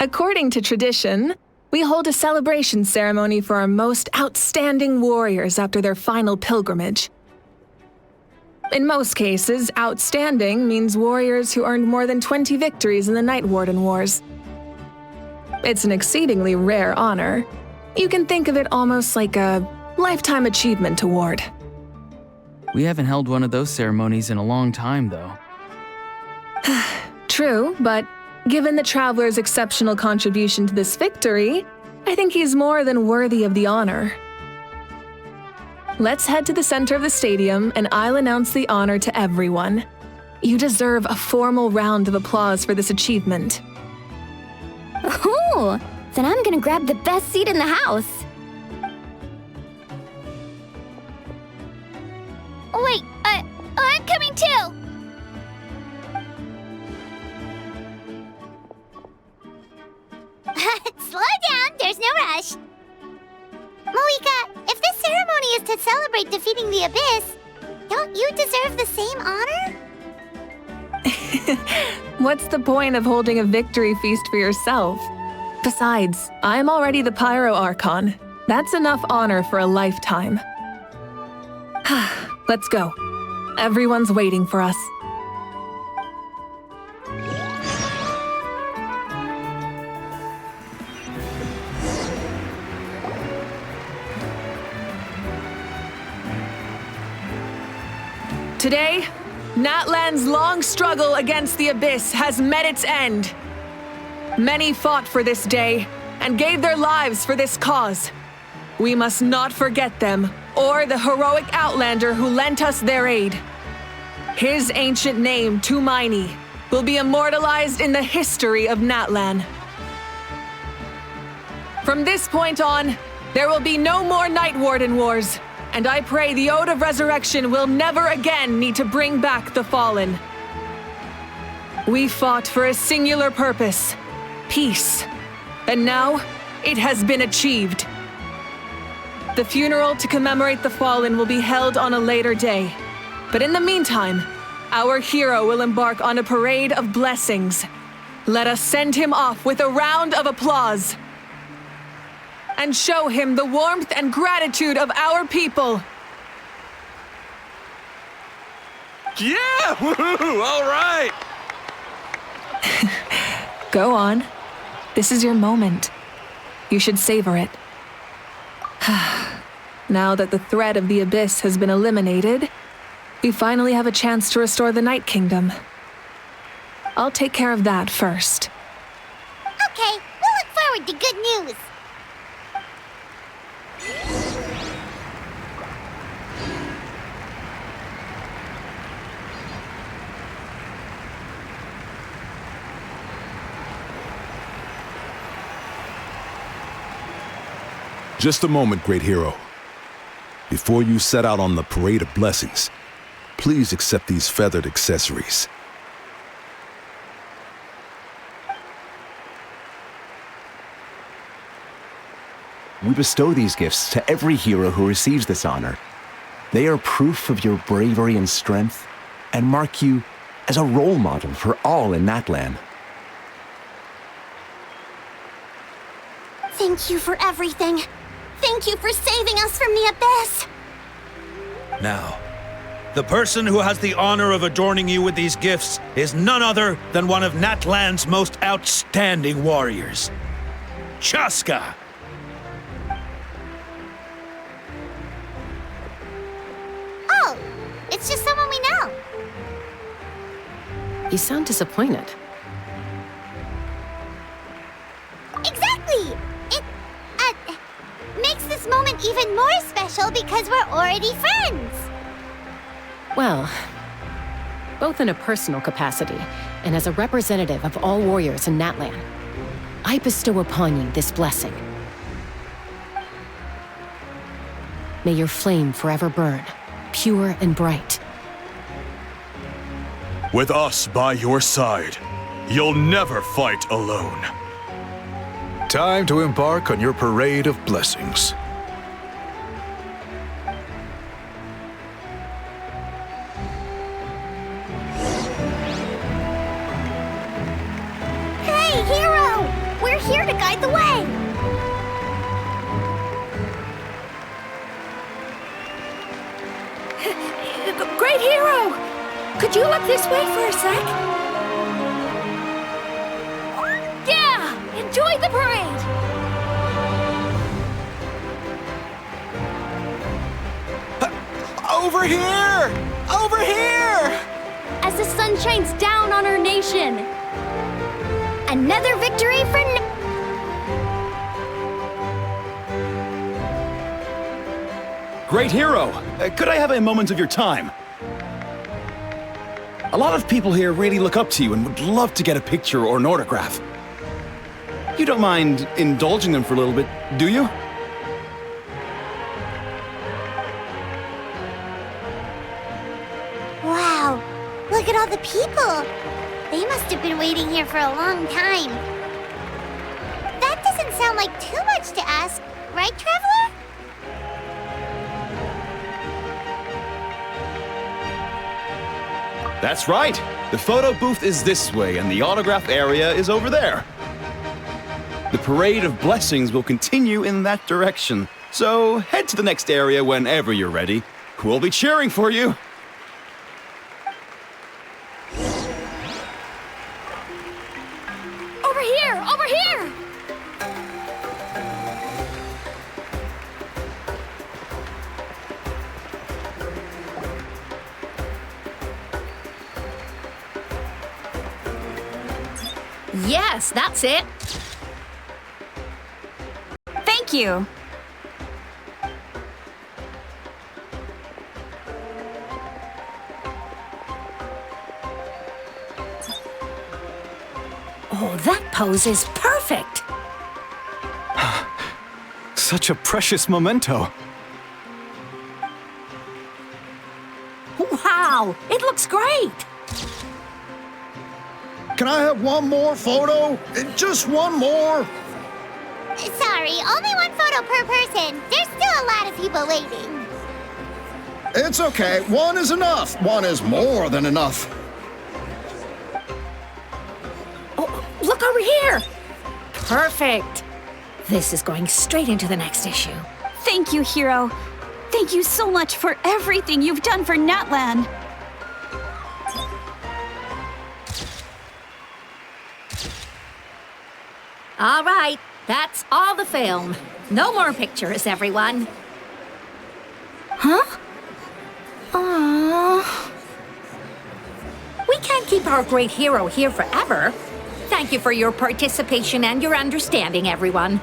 According to tradition, we hold a celebration ceremony for our most outstanding warriors after their final pilgrimage. In most cases, outstanding means warriors who earned more than 20 victories in the Night Warden Wars. It's an exceedingly rare honor. You can think of it almost like a lifetime achievement award. We haven't held one of those ceremonies in a long time, though. True, but given the Traveler's exceptional contribution to this victory, I think he's more than worthy of the honor. Let's head to the center of the stadium and I'll announce the honor to everyone. You deserve a formal round of applause for this achievement. Ooh, then I'm gonna grab the best seat in the house. Wait, I'm coming too! Slow down, there's no rush. Moika, if this ceremony is to celebrate defeating the Abyss, don't you deserve the same honor? What's the point of holding a victory feast for yourself? Besides, I'm already the Pyro Archon. That's enough honor for a lifetime. Let's go. Everyone's waiting for us. Today, Natlan's long struggle against the Abyss has met its end. Many fought for this day and gave their lives for this cause. We must not forget them or the heroic Outlander who lent us their aid. His ancient name, Tumaini, will be immortalized in the history of Natlan. From this point on, there will be no more Night Warden Wars, and I pray the Ode of Resurrection will never again need to bring back the fallen. We fought for a singular purpose, peace, and now it has been achieved. The funeral to commemorate the fallen will be held on a later day, but in the meantime, our hero will embark on a parade of blessings. Let us send him off with a round of applause and show him the warmth and gratitude of our people. Yeah! Woohoo! All right! Go on. This is your moment. You should savor it. Now that the threat of the Abyss has been eliminated, we finally have a chance to restore the Night Kingdom. I'll take care of that first. Okay, we'll look forward to good news. Just a moment, great hero. Before you set out on the Parade of Blessings, please accept these feathered accessories. We bestow these gifts to every hero who receives this honor. They are proof of your bravery and strength, and mark you as a role model for all in Natlan. Thank you for everything. Thank you for saving us from the Abyss. Now, the person who has the honor of adorning you with these gifts is none other than one of Natlan's most outstanding warriors, Chaska. Oh, it's just someone we know. You sound disappointed. Exactly! It, makes this moment even more special because we're already friends. Well, both in a personal capacity and as a representative of all warriors in Natlan, I bestow upon you this blessing. May your flame forever burn, pure and bright. With us by your side, you'll never fight alone. Time to embark on your Parade of Blessings. Hey, hero! We're here to guide the way! Great hero! Could you look this way for a sec? Yeah! Enjoy the parade! Over here! Over here! As the sun shines down on our nation! Another victory for Great hero! Could I have a moment of your time? A lot of people here really look up to you and would love to get a picture or an autograph. You don't mind indulging them for a little bit, do you? Wow, look at all the people. They must have been waiting here for a long time. That doesn't sound like too much to ask, right, Traveler? That's right. The photo booth is this way and the autograph area is over there. The Parade of Blessings will continue in that direction. So head to the next area whenever you're ready. We'll be cheering for you. Over here! Over here! Yes, that's it. Thank you. Oh, that pose is perfect! Such a precious memento. Wow! It looks great! Can I have one more photo? Just one more? Sorry, only one photo per person. There's still a lot of people waiting. It's okay. One is enough. One is more than enough. Oh, look over here! Perfect! This is going straight into the next issue. Thank you, hero. Thank you so much for everything you've done for Natlan. All right, that's all the film. No more pictures, everyone. Huh? Aww. We can't keep our great hero here forever. Thank you for your participation and your understanding, everyone.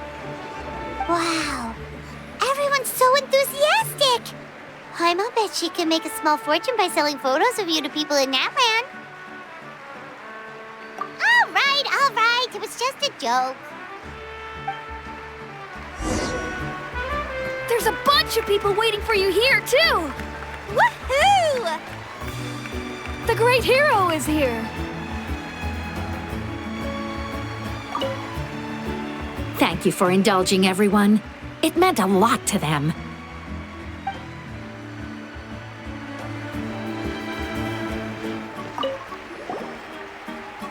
Wow. Everyone's so enthusiastic. I'll bet she can make a small fortune by selling photos of you to people in Natland. All right. It was just a joke. There's a bunch of people waiting for you here, too! Woohoo! The great hero is here! Thank you for indulging, everyone. It meant a lot to them.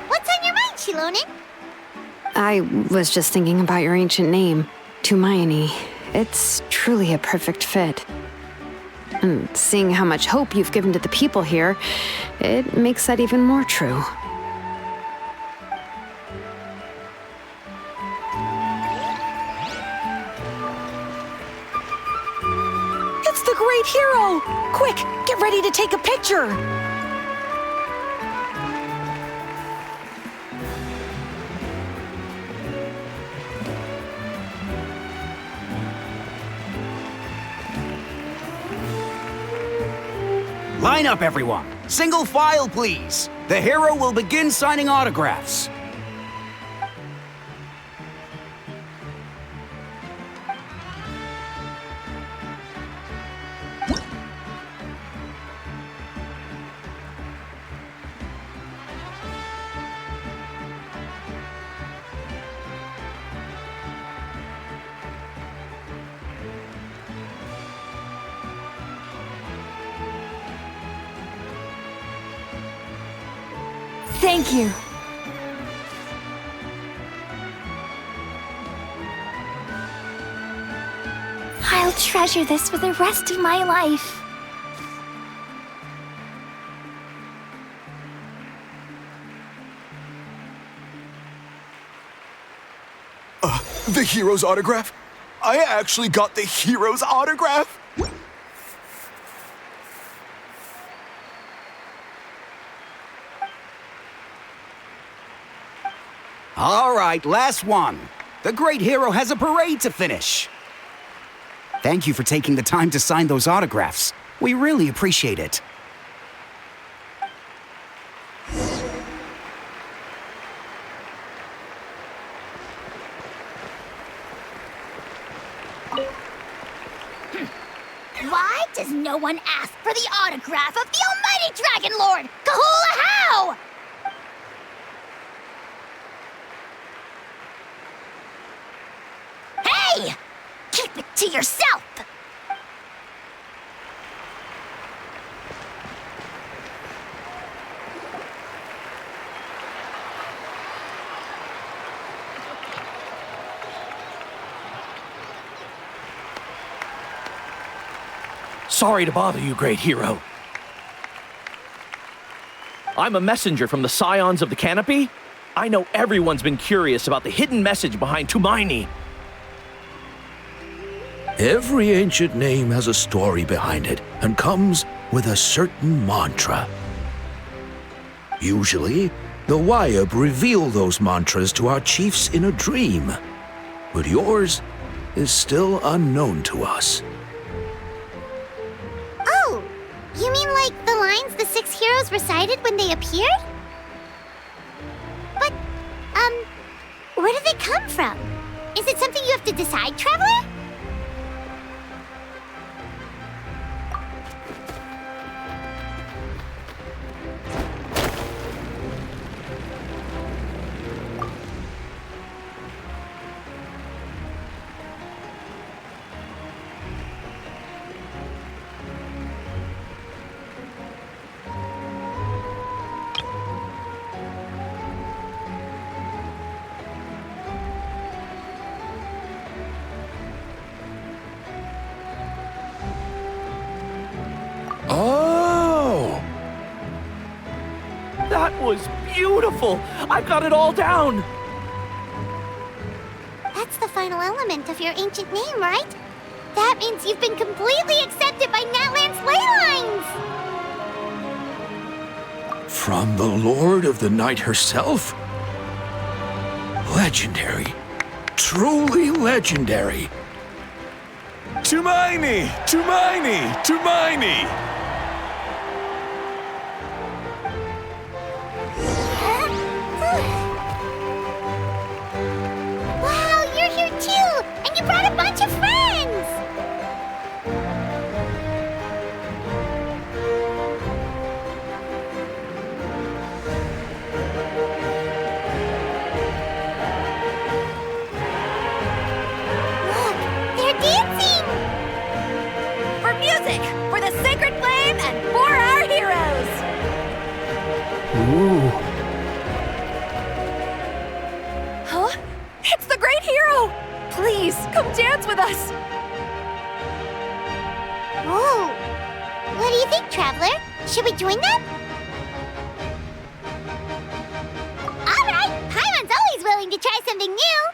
What's on your mind, Shilonin? I was just thinking about your ancient name, Tumaini. It's truly a perfect fit. And seeing how much hope you've given to the people here, it makes that even more true. It's the great hero! Quick, get ready to take a picture! Line up, everyone. Single file, please. The hero will begin signing autographs. Thank you. I'll treasure this for the rest of my life. The hero's autograph? I actually got the hero's autograph? All right, last one. The great hero has a parade to finish. Thank you for taking the time to sign those autographs. We really appreciate it. Why does no one ask for the autograph of the almighty Dragon Lord, Kahula How? Hey! Keep it to yourself! Sorry to bother you, great hero. I'm a messenger from the Scions of the Canopy. I know everyone's been curious about the hidden message behind Tumaini. Every ancient name has a story behind it and comes with a certain mantra. Usually, the Wayab reveal those mantras to our chiefs in a dream, but yours is still unknown to us. Oh, you mean like the lines the 6 heroes recited when they appeared? But, where do they come from? Is it something you have to decide, Traveler? Oh! That was beautiful! I've got it all down! That's the final element of your ancient name, right? That means you've been completely accepted by Natlan's ley lines! From the Lord of the Night herself? Legendary. Truly legendary. Tumaini! Tumaini! Tumaini! Wow, you're here too! And you brought a bunch of friends! Look, they're dancing! For music, for the sacred flame, and for our heroes! Ooh. Huh? It's the great hero! Please, come dance with us! Whoa! What do you think, Traveler? Should we join them? Alright! Paimon's always willing to try something new!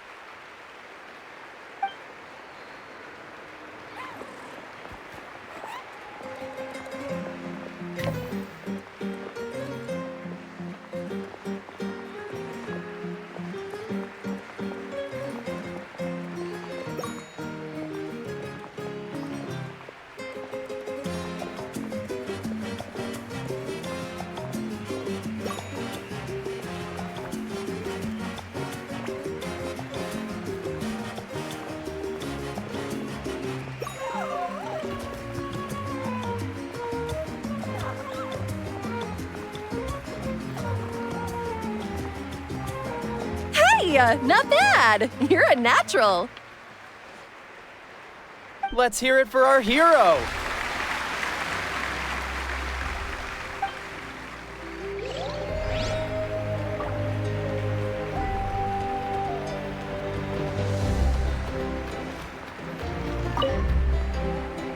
Hey, not bad! You're a natural! Let's hear it for our hero!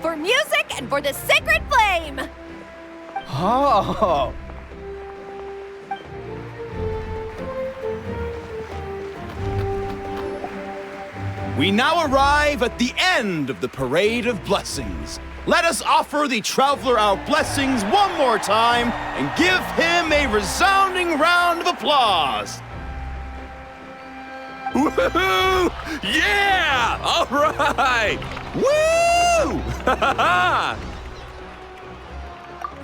For music and for the sacred flame! Oh! We now arrive at the end of the Parade of Blessings. Let us offer the Traveler our blessings one more time and give him a resounding round of applause. Woohoo! Yeah! All right! Woo!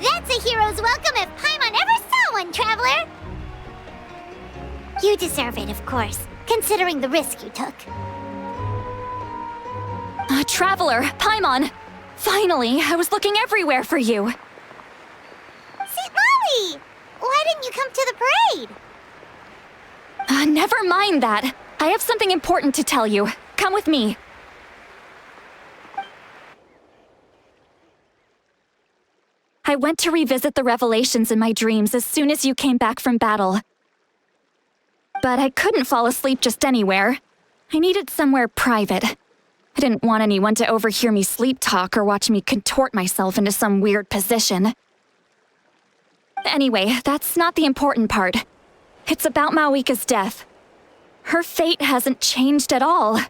That's a hero's welcome if Paimon ever saw one, Traveler! You deserve it, of course, considering the risk you took. Traveler, Paimon! Finally, I was looking everywhere for you. St. Molly! Why didn't you come to the parade? Never mind that. I have something important to tell you. Come with me. I went to revisit the revelations in my dreams as soon as you came back from battle. But I couldn't fall asleep just anywhere. I needed somewhere private. I didn't want anyone to overhear me sleep talk or watch me contort myself into some weird position. Anyway, that's not the important part. It's about Mawika's death. Her fate hasn't changed at all. What?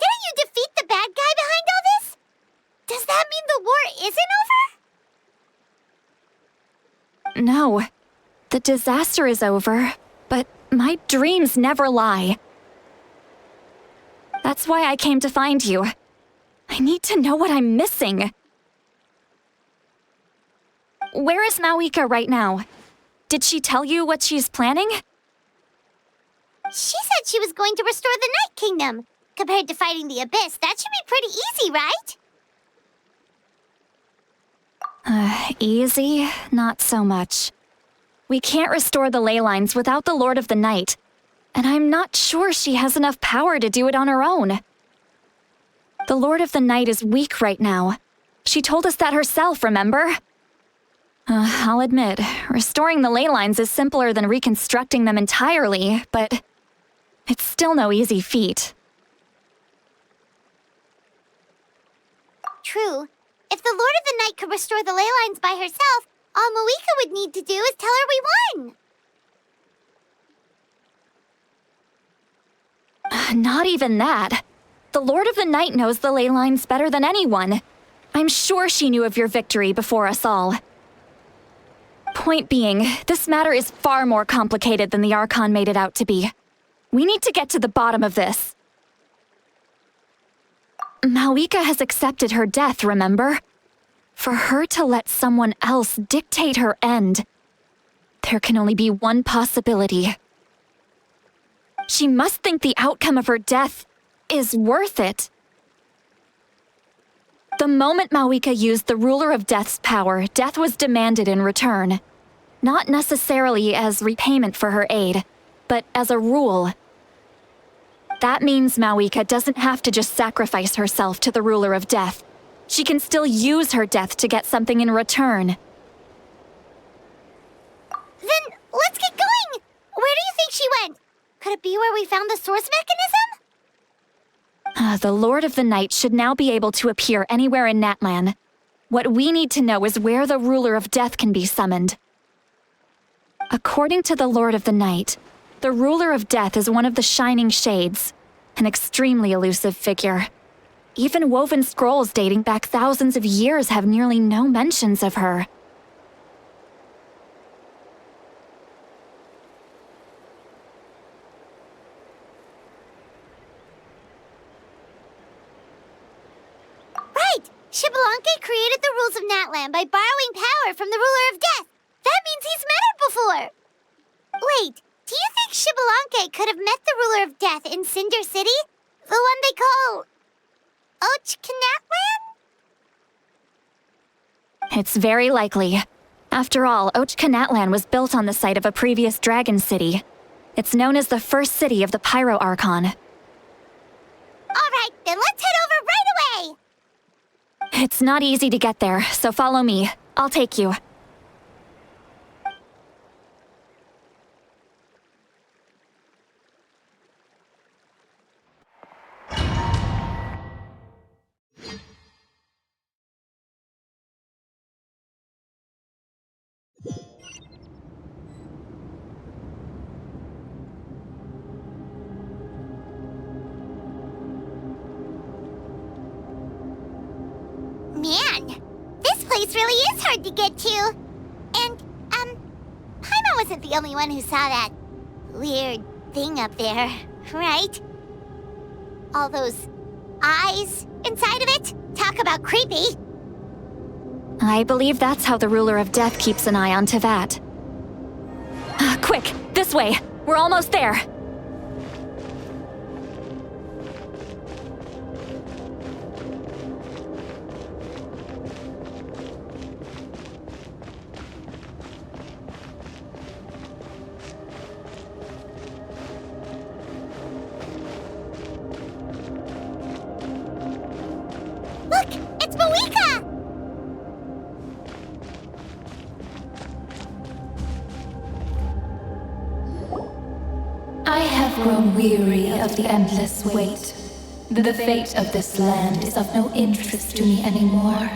Didn't you defeat the bad guy behind all this? Does that mean the war isn't over? No. The disaster is over, but my dreams never lie. That's why I came to find you. I need to know what I'm missing. Where is Mawika right now? Did she tell you what she's planning? She said she was going to restore the Night Kingdom. Compared to fighting the Abyss, that should be pretty easy, right? Easy? Not so much. We can't restore the ley lines without the Lord of the Night, and I'm not sure she has enough power to do it on her own. The Lord of the Night is weak right now. She told us that herself, remember? I'll admit, restoring the ley lines is simpler than reconstructing them entirely, but it's still no easy feat. True. If the Lord of the Night could restore the ley lines by herself, all Mawika would need to do is tell her we won. Not even that. The Lord of the Night knows the ley lines better than anyone. I'm sure she knew of your victory before us all. Point being, this matter is far more complicated than the Archon made it out to be. We need to get to the bottom of this. Malika has accepted her death, remember? For her to let someone else dictate her end, there can only be one possibility. She must think the outcome of her death is worth it. The moment Malika used the Ruler of Death's power, death was demanded in return. Not necessarily as repayment for her aid, but as a rule. That means Malika doesn't have to just sacrifice herself to the Ruler of Death. She can still use her death to get something in return. Then let's get going! Where do you think she went? Could it be where we found the source mechanism? The Lord of the Night should now be able to appear anywhere in Natlan. What we need to know is where the Ruler of Death can be summoned. According to the Lord of the Night, the Ruler of Death is one of the Shining Shades, an extremely elusive figure. Even woven scrolls dating back thousands of years have nearly no mentions of her. Right! Xbalanque created the rules of Natlan by borrowing power from the Ruler of Death. That means he's met her before. Wait, do you think Xbalanque could have met the Ruler of Death in Cinder City? The one they call... Ochkanatlan? It's very likely. After all, Ochkanatlan was built on the site of a previous dragon city. It's known as the first city of the Pyro Archon. Alright, then let's head over right away! It's not easy to get there, so follow me. I'll take you. Man, this place really is hard to get to. And, Paimon wasn't the only one who saw that weird thing up there, right? All those eyes inside of it? Talk about creepy. I believe that's how the Ruler of Death keeps an eye on Tevat. Quick, this way! We're almost there! Look, it's Malika! I have grown weary of the endless wait. The fate of this land is of no interest to me anymore.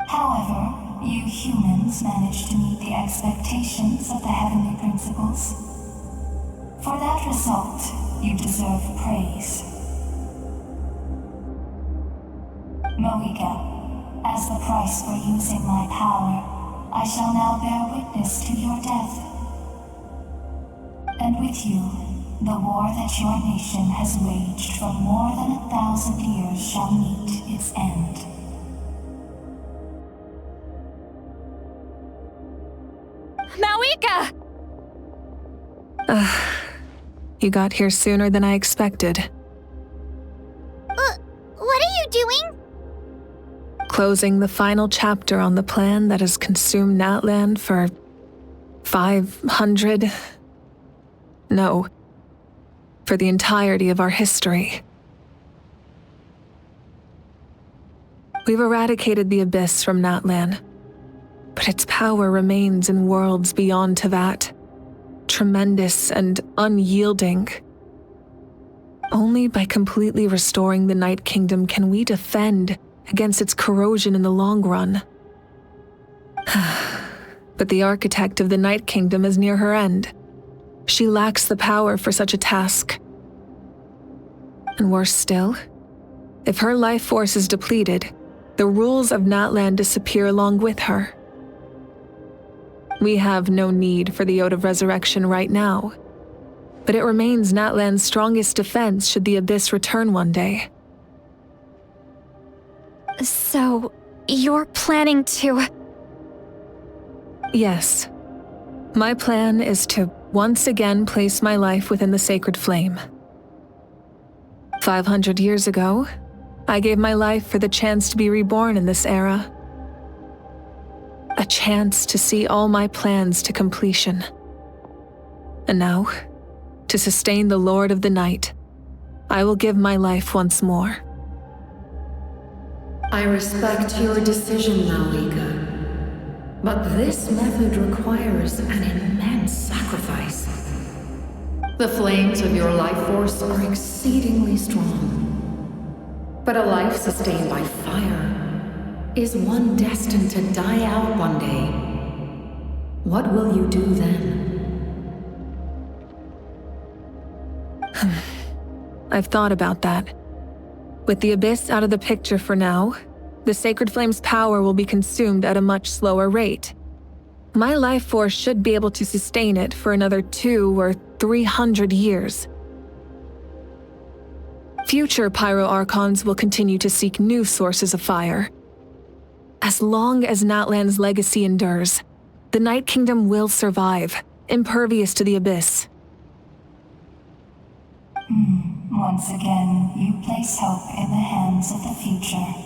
However, you humans managed to meet the expectations of the Heavenly Principles. For that result, you deserve praise. Moika, as the price for using my power, I shall now bear witness to your death. And with you, the war that your nation has waged for more than 1,000 years shall meet its end. Malika! You got here sooner than I expected. What are you doing? Closing the final chapter on the plan that has consumed Natlan for 500... No, for the entirety of our history. We've eradicated the Abyss from Natlan, but its power remains in worlds beyond Tevat, tremendous and unyielding. Only by completely restoring the Night Kingdom can we defend against its corrosion in the long run. But the architect of the Night Kingdom is near her end. She lacks the power for such a task. And worse still, if her life force is depleted, the rules of Natlan disappear along with her. We have no need for the Ode of Resurrection right now, but it remains Natlan's strongest defense should the Abyss return one day. So, you're planning to… Yes. My plan is to once again place my life within the sacred flame. 500 years ago, I gave my life for the chance to be reborn in this era. A chance to see all my plans to completion. And now, to sustain the Lord of the Night, I will give my life once more. I respect your decision, Malika. But this method requires an immense sacrifice. The flames of your life force are exceedingly strong. But a life sustained by fire is one destined to die out one day. What will you do then? I've thought about that. With the Abyss out of the picture for now, the Sacred Flame's power will be consumed at a much slower rate. My life force should be able to sustain it for another 200 or 300 years. Future Pyro Archons will continue to seek new sources of fire. As long as Natlan's legacy endures, the Night Kingdom will survive, impervious to the Abyss. Once again, you place hope in the hands of the future.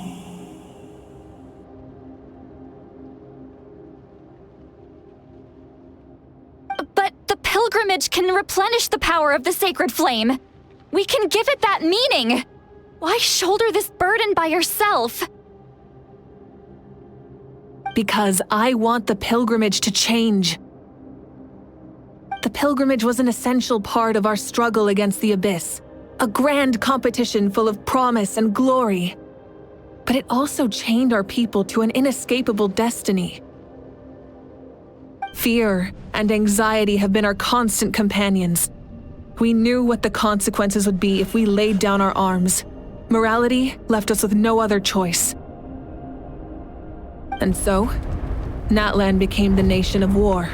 But the pilgrimage can replenish the power of the sacred flame. We can give it that meaning. Why shoulder this burden by yourself? Because I want the pilgrimage to change. The pilgrimage was an essential part of our struggle against the Abyss, a grand competition full of promise and glory. But it also chained our people to an inescapable destiny. Fear and anxiety have been our constant companions. We knew what the consequences would be if we laid down our arms. Morality left us with no other choice. And so, Natlan became the nation of war.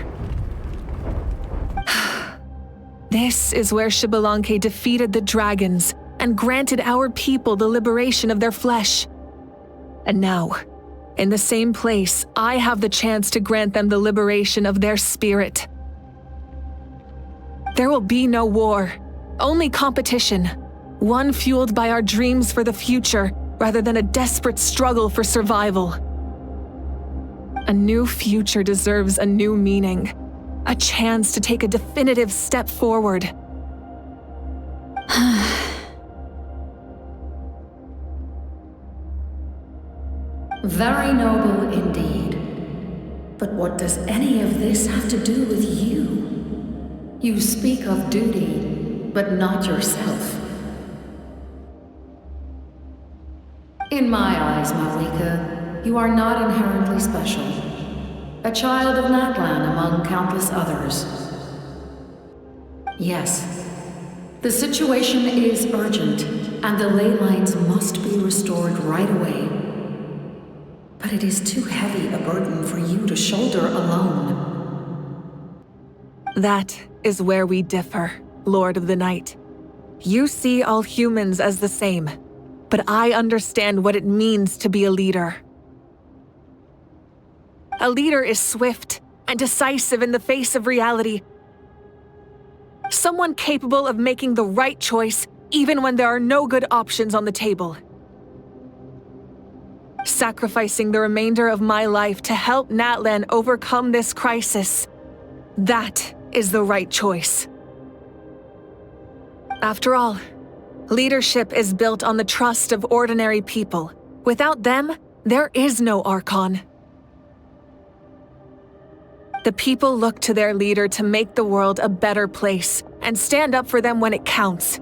This is where Xbalanque defeated the dragons and granted our people the liberation of their flesh. And now, in the same place, I have the chance to grant them the liberation of their spirit. There will be no war, only competition, one fueled by our dreams for the future rather than a desperate struggle for survival. A new future deserves a new meaning, a chance to take a definitive step forward. Very noble indeed. But what does any of this have to do with you? You speak of duty, but not yourself. In my eyes, Malika, you are not inherently special. A child of Natlan among countless others. Yes, the situation is urgent, and the ley lines must be restored right away. But it is too heavy a burden for you to shoulder alone. That is where we differ, Lord of the Night. You see all humans as the same, but I understand what it means to be a leader. A leader is swift and decisive in the face of reality. Someone capable of making the right choice even when there are no good options on the table. Sacrificing the remainder of my life to help Natlan overcome this crisis. That is the right choice. After all, leadership is built on the trust of ordinary people. Without them, there is no Archon. The people look to their leader to make the world a better place and stand up for them when it counts.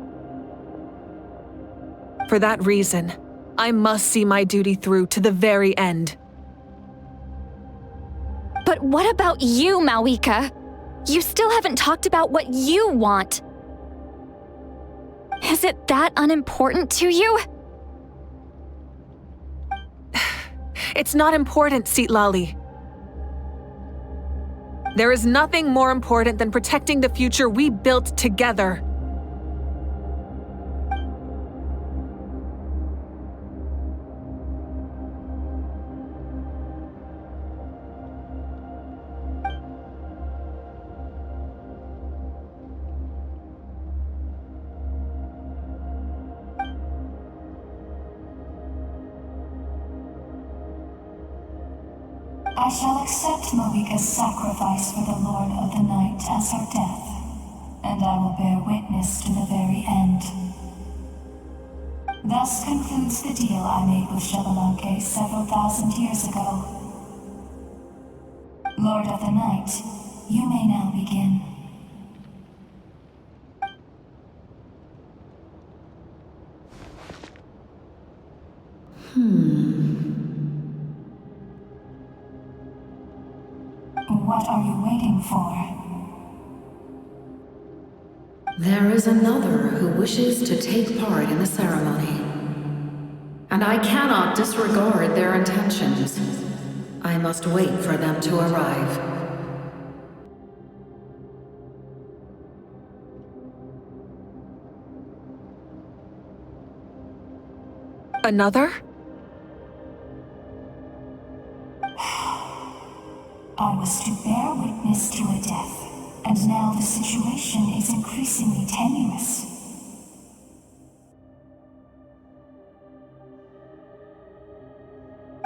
For that reason, I must see my duty through to the very end. But what about you, Malika? You still haven't talked about what you want. Is it that unimportant to you? It's not important, Citlali. There is nothing more important than protecting the future we built together. I shall accept Marika's sacrifice for the Lord of the Night as her death, and I will bear witness to the very end. Thus concludes the deal I made with Xbalanque several thousand years ago. Lord of the Night, you may now begin. What are you waiting for? There is another who wishes to take part in the ceremony. And I cannot disregard their intentions. I must wait for them to arrive. Another? I was to bear witness to a death, and now the situation is increasingly tenuous.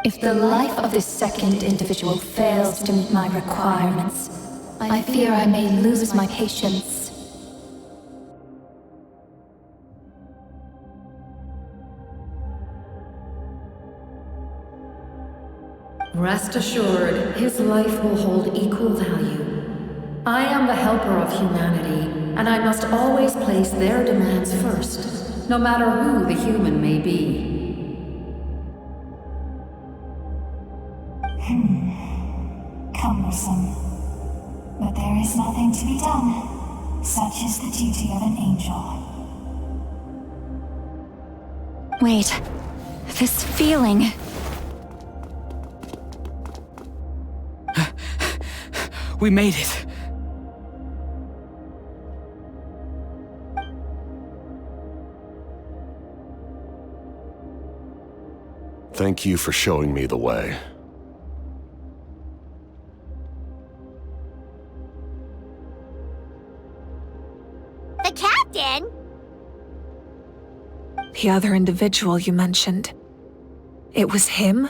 If the life of this second individual fails to meet my requirements, I fear I may lose my patience. Rest assured, his life will hold equal value. I am the helper of humanity, and I must always place their demands first, no matter who the human may be. Cumbersome. But there is nothing to be done. Such is the duty of an angel. Wait, this feeling. We made it. Thank you for showing me the way. The captain? The other individual you mentioned. It was him?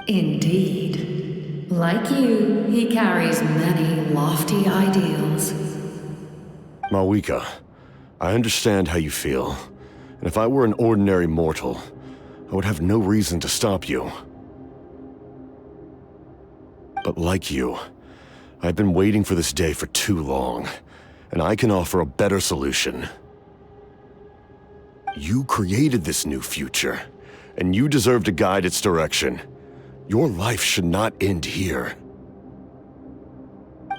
Indeed. Like you, he carries many lofty ideals. Marika, I understand how you feel, and if I were an ordinary mortal, I would have no reason to stop you. But like you, I've been waiting for this day for too long, and I can offer a better solution. You created this new future, and you deserve to guide its direction. Your life should not end here.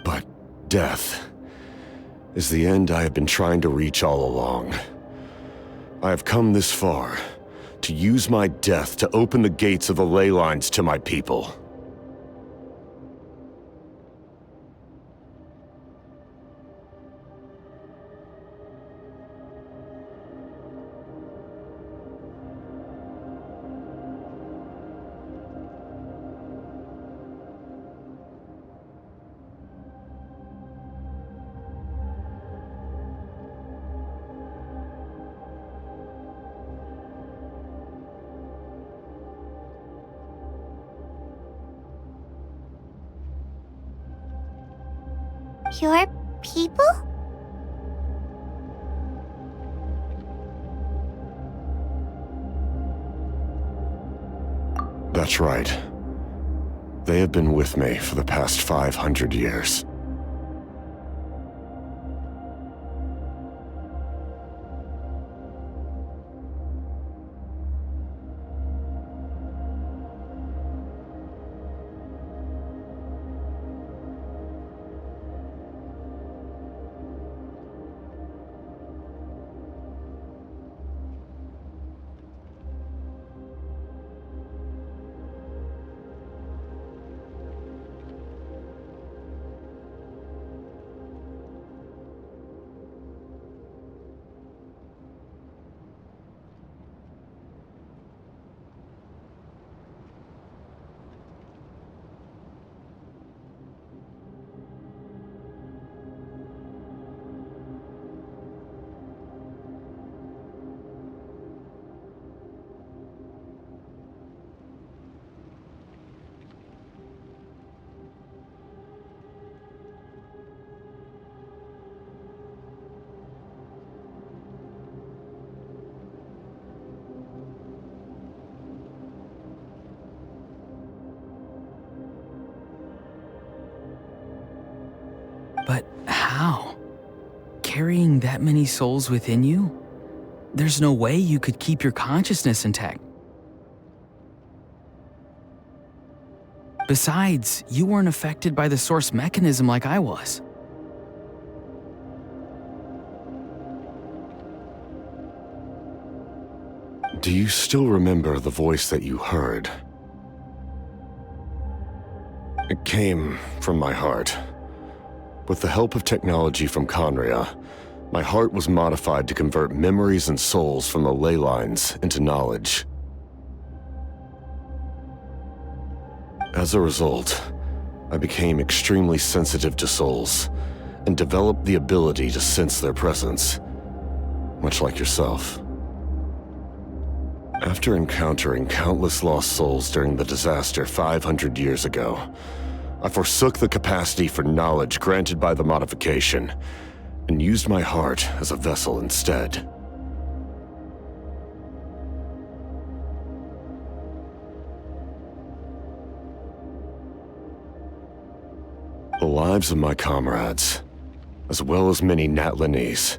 But death is the end I have been trying to reach all along. I have come this far to use my death to open the gates of the ley lines to my people. Your people? That's right. They have been with me for the past 500 years. But how? Carrying that many souls within you? There's no way you could keep your consciousness intact. Besides, you weren't affected by the source mechanism like I was. Do you still remember the voice that you heard? It came from my heart. With the help of technology from Conria, my heart was modified to convert memories and souls from the ley lines into knowledge. As a result, I became extremely sensitive to souls and developed the ability to sense their presence, much like yourself. After encountering countless lost souls during the disaster 500 years ago, I forsook the capacity for knowledge granted by the modification and used my heart as a vessel instead. The lives of my comrades, as well as many Natlanese,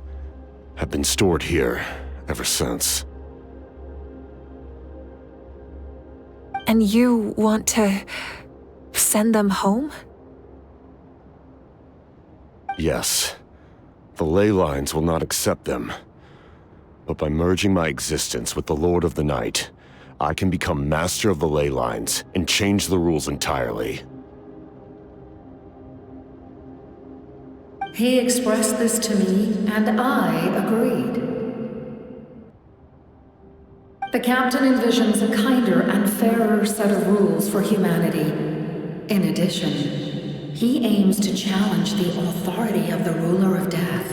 have been stored here ever since. And you want to send them home? Yes. The ley lines will not accept them. But by merging my existence with the Lord of the Night, I can become master of the ley lines and change the rules entirely. He expressed this to me, and I agreed. The captain envisions a kinder and fairer set of rules for humanity. In addition, he aims to challenge the authority of the ruler of death.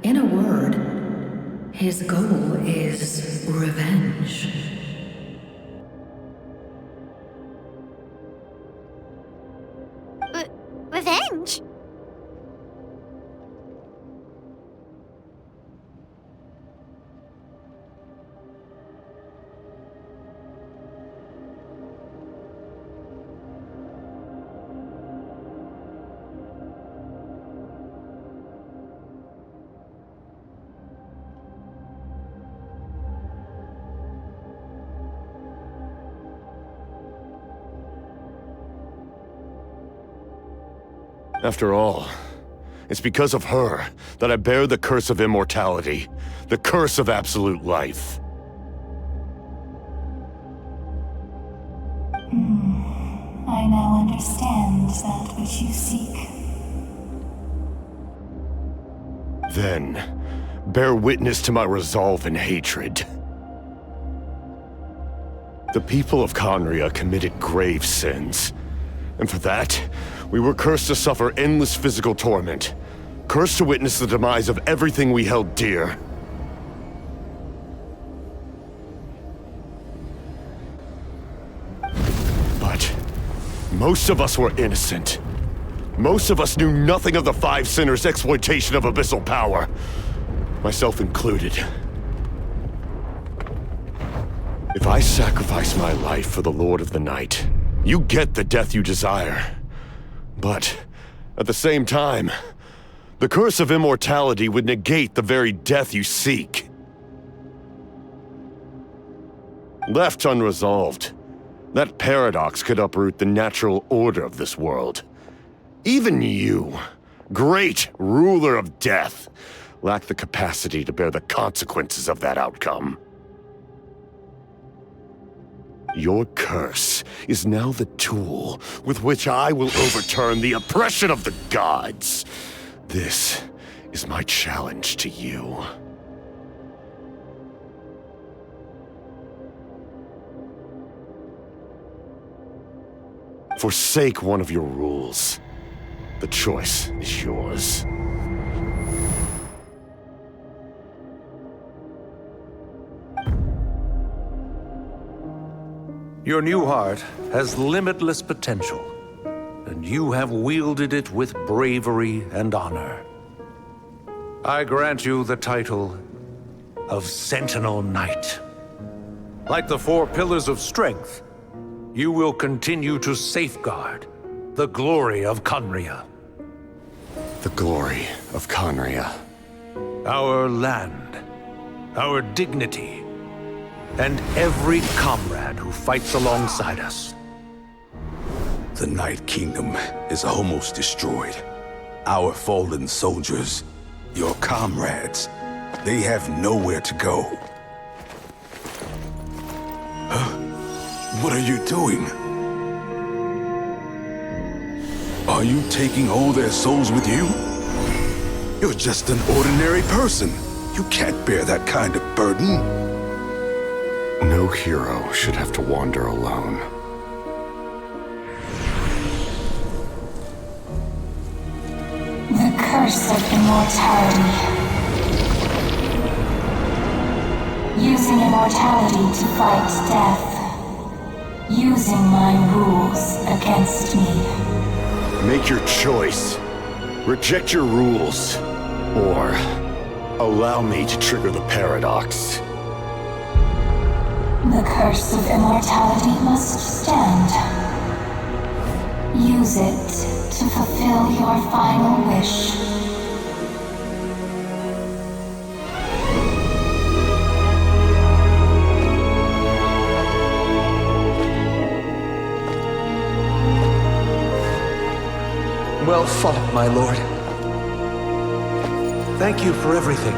In a word, his goal is revenge. Revenge? After all, it's because of her that I bear the curse of immortality, the curse of absolute life. I now understand that which you seek. Then, bear witness to my resolve and hatred. The people of Conria committed grave sins, and for that, we were cursed to suffer endless physical torment, cursed to witness the demise of everything we held dear. But most of us were innocent. Most of us knew nothing of the Five Sinners' exploitation of abyssal power, myself included. If I sacrifice my life for the Lord of the Night, you get the death you desire. But, at the same time, the curse of immortality would negate the very death you seek. Left unresolved, that paradox could uproot the natural order of this world. Even you, great ruler of death, lack the capacity to bear the consequences of that outcome. Your curse is now the tool with which I will overturn the oppression of the gods. This is my challenge to you. Forsake one of your rules. The choice is yours. Your new heart has limitless potential, and you have wielded it with bravery and honor. I grant you the title of Sentinel Knight. Like the four pillars of strength, you will continue to safeguard the glory of Conria. The glory of Conria. Our land, our dignity, and every comrade who fights alongside us. The Night Kingdom is almost destroyed. Our fallen soldiers, your comrades, they have nowhere to go. Huh? What are you doing? Are you taking all their souls with you? You're just an ordinary person. You can't bear that kind of burden. No hero should have to wander alone. The curse of immortality. Using immortality to fight death. Using my rules against me. Make your choice. Reject your rules. Or allow me to trigger the paradox. The curse of immortality must stand. Use it to fulfill your final wish. Well fought, my lord. Thank you for everything.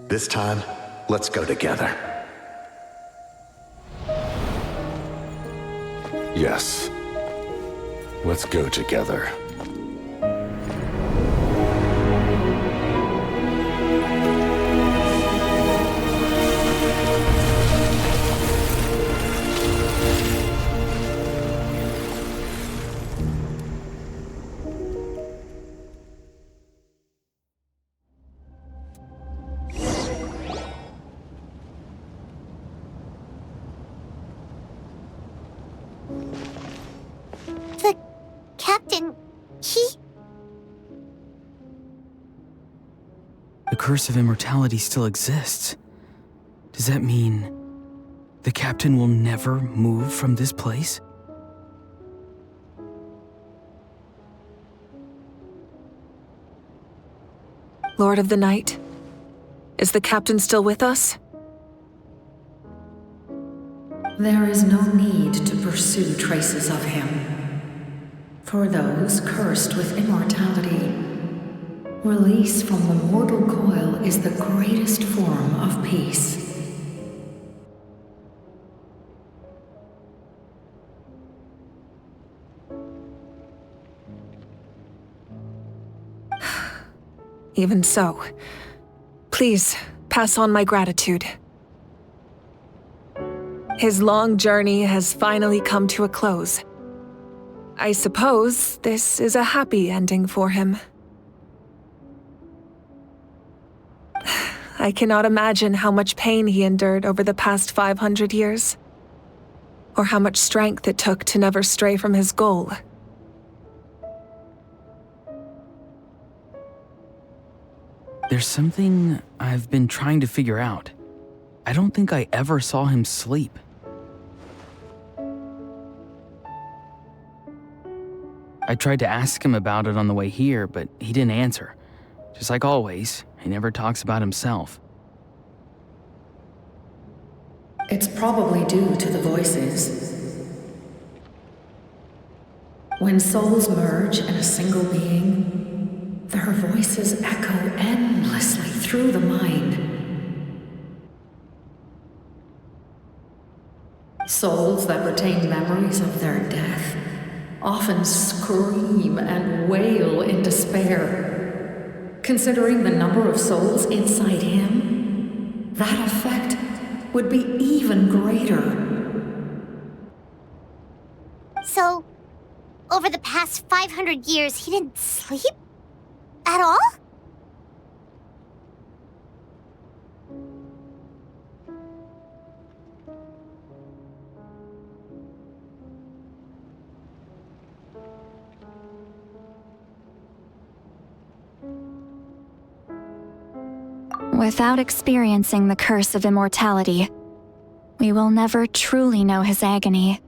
This time, let's go together. Yes. Let's go together. The captain, The curse of immortality still exists. Does that mean the captain will never move from this place? Lord of the Night, is the captain still with us? There is no need to pursue traces of him. For those cursed with immortality, release from the mortal coil is the greatest form of peace. Even so, please pass on my gratitude. His long journey has finally come to a close. I suppose this is a happy ending for him. I cannot imagine how much pain he endured over the past 500 years, or how much strength it took to never stray from his goal. There's something I've been trying to figure out. I don't think I ever saw him sleep. I tried to ask him about it on the way here, but he didn't answer. Just like always, he never talks about himself. It's probably due to the voices. When souls merge in a single being, their voices echo endlessly through the mind. Souls that retain memories of their death often scream and wail in despair. Considering the number of souls inside him, that effect would be even greater. So, over the past 500 years, he didn't sleep? At all? Without experiencing the curse of immortality, we will never truly know his agony.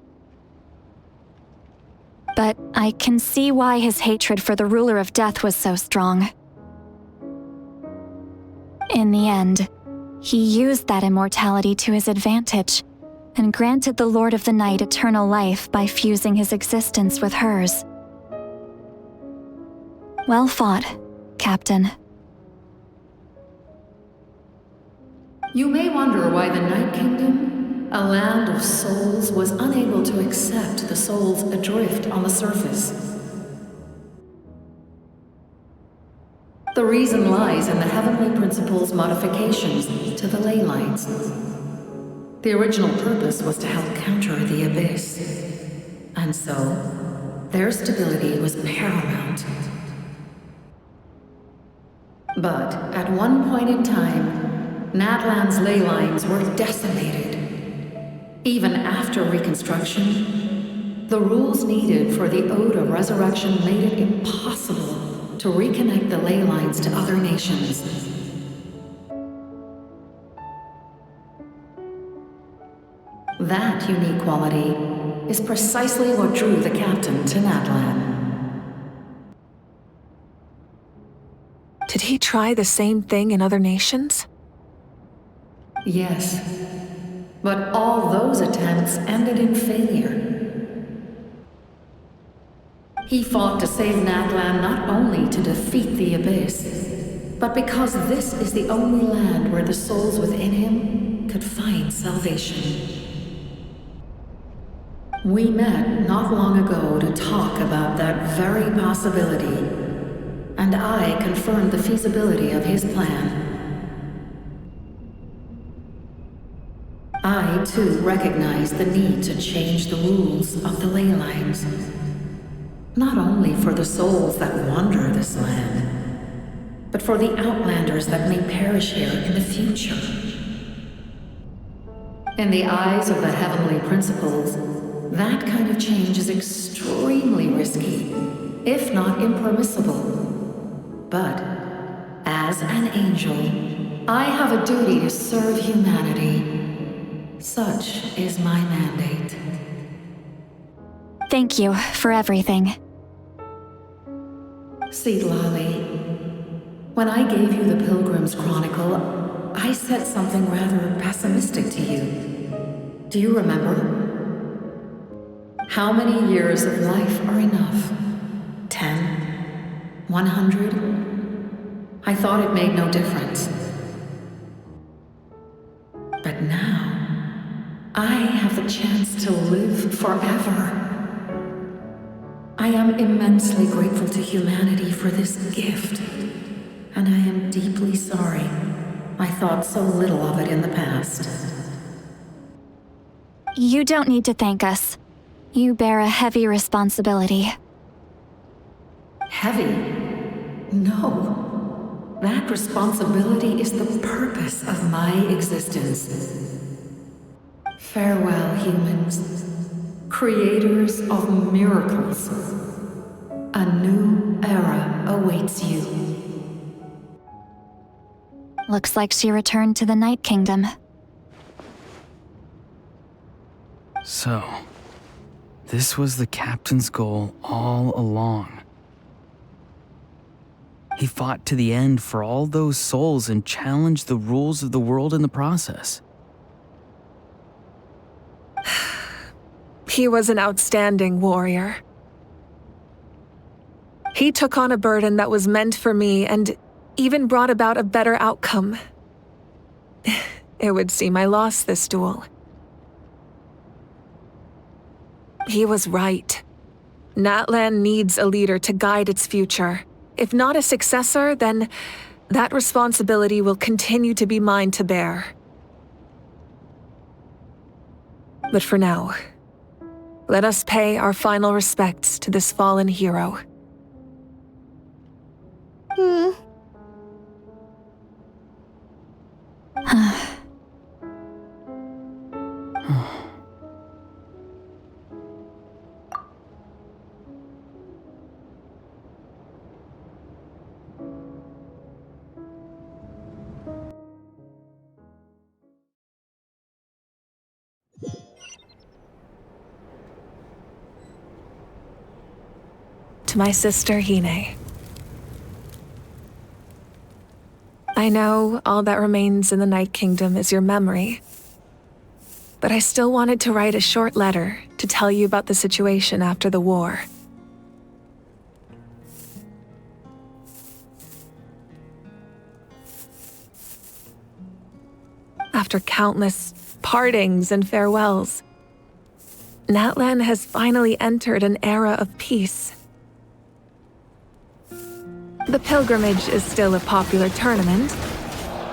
But I can see why his hatred for the ruler of death was so strong. In the end, he used that immortality to his advantage and granted the Lord of the Night eternal life by fusing his existence with hers. Well fought, Captain. You may wonder why the Night Kingdom, a land of souls, was unable to accept the souls adrift on the surface. The reason lies in the Heavenly Principle's modifications to the ley lines. The original purpose was to help counter the Abyss, and so their stability was paramount. But at one point in time, Natlan's ley lines were decimated. Even after reconstruction, the rules needed for the Ode of Resurrection made it impossible to reconnect the ley lines to other nations. That unique quality is precisely what drew the captain to Natlan. Did he try the same thing in other nations? Yes, but all those attempts ended in failure. He fought to save Natlan not only to defeat the Abyss, but because this is the only land where the souls within him could find salvation. We met not long ago to talk about that very possibility, and I confirmed the feasibility of his plan. I, too, recognize the need to change the rules of the ley lines. Not only for the souls that wander this land, but for the outlanders that may perish here in the future. In the eyes of the Heavenly Principles, that kind of change is extremely risky, if not impermissible. But, as an angel, I have a duty to serve humanity. Such is my mandate. Thank you for everything. Seed Lolly, when I gave you the Pilgrim's Chronicle, I said something rather pessimistic to you. Do you remember? How many years of life are enough? 10? 100? I thought it made no difference. But now, I have the chance to live forever. I am immensely grateful to humanity for this gift, and I am deeply sorry I thought so little of it in the past. You don't need to thank us. You bear a heavy responsibility. Heavy? No. That responsibility is the purpose of my existence. Farewell, humans. Creators of miracles. A new era awaits you. Looks like she returned to the Night Kingdom. So, this was the captain's goal all along. He fought to the end for all those souls and challenged the rules of the world in the process. He was an outstanding warrior. He took on a burden that was meant for me and even brought about a better outcome. It would seem I lost this duel. He was right. Natlan needs a leader to guide its future. If not a successor, then that responsibility will continue to be mine to bear. But for now, let us pay our final respects to this fallen hero. To my sister Hine. I know all that remains in the Night Kingdom is your memory, but I still wanted to write a short letter to tell you about the situation after the war. After countless partings and farewells, Natlan has finally entered an era of peace. The pilgrimage is still a popular tournament,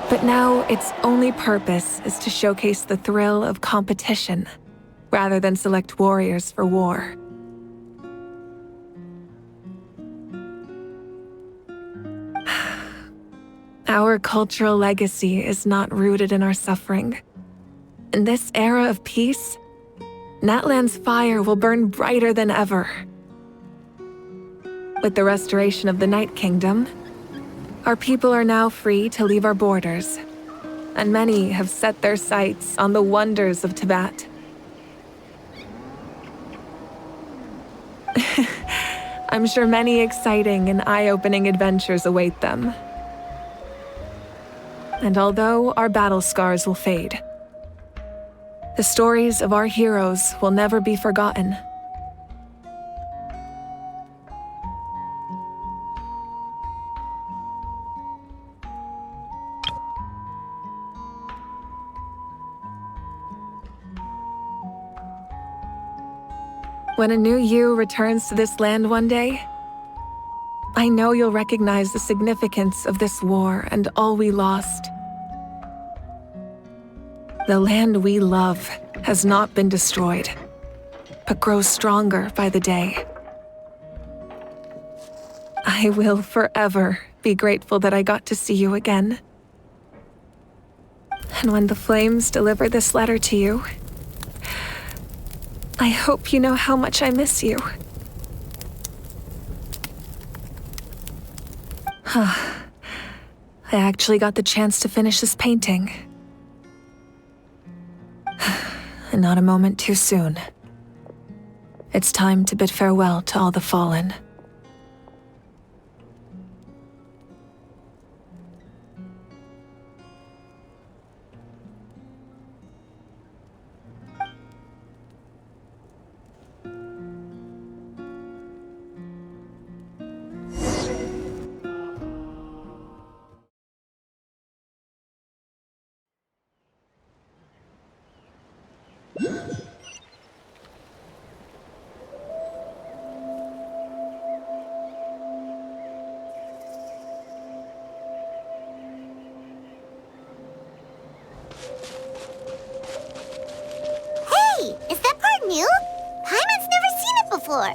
but now its only purpose is to showcase the thrill of competition, rather than select warriors for war. Our cultural legacy is not rooted in our suffering. In this era of peace, Natlan's fire will burn brighter than ever. With the restoration of the Night Kingdom, our people are now free to leave our borders, and many have set their sights on the wonders of Tibet. I'm sure many exciting and eye-opening adventures await them. And although our battle scars will fade, the stories of our heroes will never be forgotten. When a new you returns to this land one day, I know you'll recognize the significance of this war and all we lost. The land we love has not been destroyed, but grows stronger by the day. I will forever be grateful that I got to see you again. And when the flames deliver this letter to you, I hope you know how much I miss you. I actually got the chance to finish this painting. And not a moment too soon. It's time to bid farewell to all the fallen. Hey, is that part new? Paimon's never seen it before.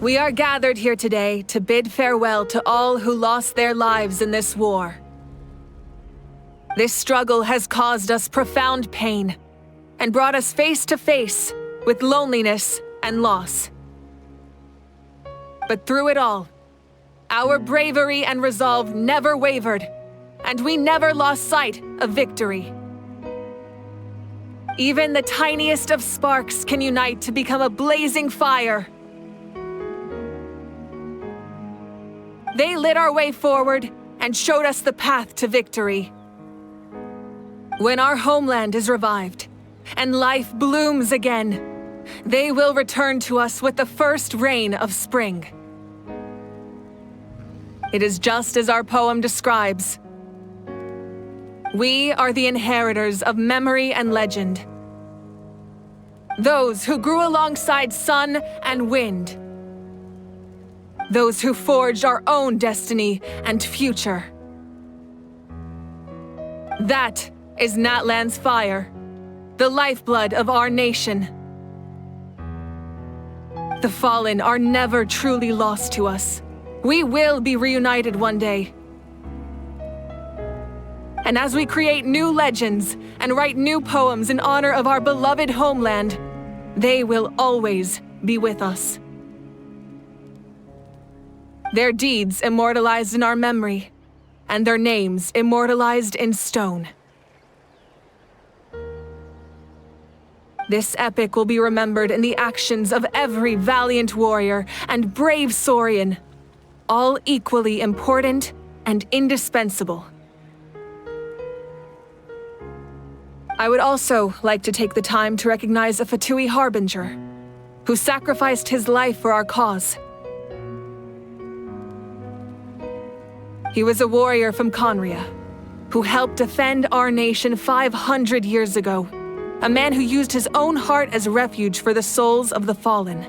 We are gathered here today to bid farewell to all who lost their lives in this war. This struggle has caused us profound pain and brought us face to face with loneliness and loss. But through it all, our bravery and resolve never wavered, and we never lost sight of victory. Even the tiniest of sparks can unite to become a blazing fire. They lit our way forward and showed us the path to victory. When our homeland is revived and life blooms again, they will return to us with the first rain of spring. It is just as our poem describes. We are the inheritors of memory and legend. Those who grew alongside sun and wind. Those who forged our own destiny and future. That is Natlan's fire, the lifeblood of our nation. The fallen are never truly lost to us. We will be reunited one day. And as we create new legends and write new poems in honor of our beloved homeland, they will always be with us. Their deeds immortalized in our memory, and their names immortalized in stone. This epic will be remembered in the actions of every valiant warrior and brave Saurian, all equally important and indispensable. I would also like to take the time to recognize a Fatui Harbinger, who sacrificed his life for our cause. He was a warrior from Conria, who helped defend our nation 500 years ago. A man who used his own heart as refuge for the souls of the fallen.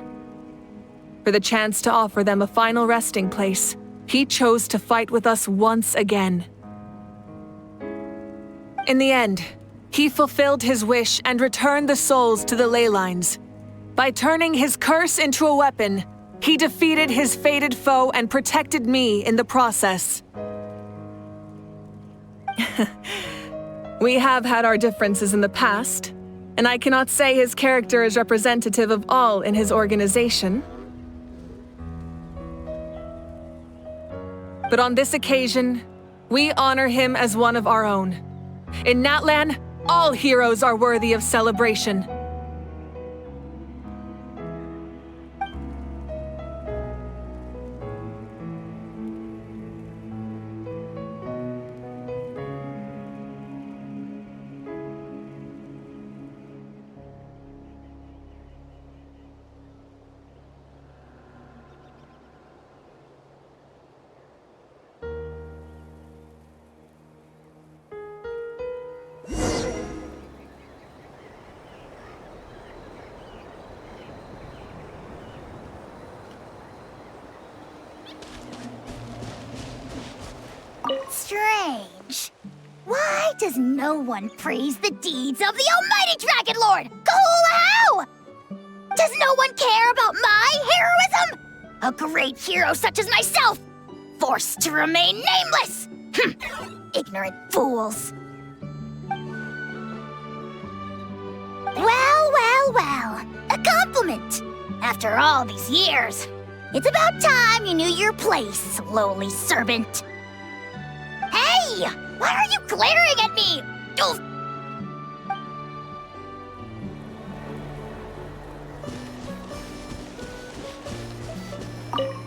For the chance to offer them a final resting place, he chose to fight with us once again. In the end, he fulfilled his wish and returned the souls to the ley lines. By turning his curse into a weapon, he defeated his fated foe and protected me in the process. We have had our differences in the past, and I cannot say his character is representative of all in his organization. But on this occasion, we honor him as one of our own. In Natlan, all heroes are worthy of celebration. Strange. Why does no one praise the deeds of the almighty Dragon Lord, Kahoolahau? Does no one care about my heroism? A great hero such as myself, forced to remain nameless. Ignorant fools. Well, a compliment. After all these years, it's about time you knew your place, lowly servant. Hey! Why are you glaring at me? Oof.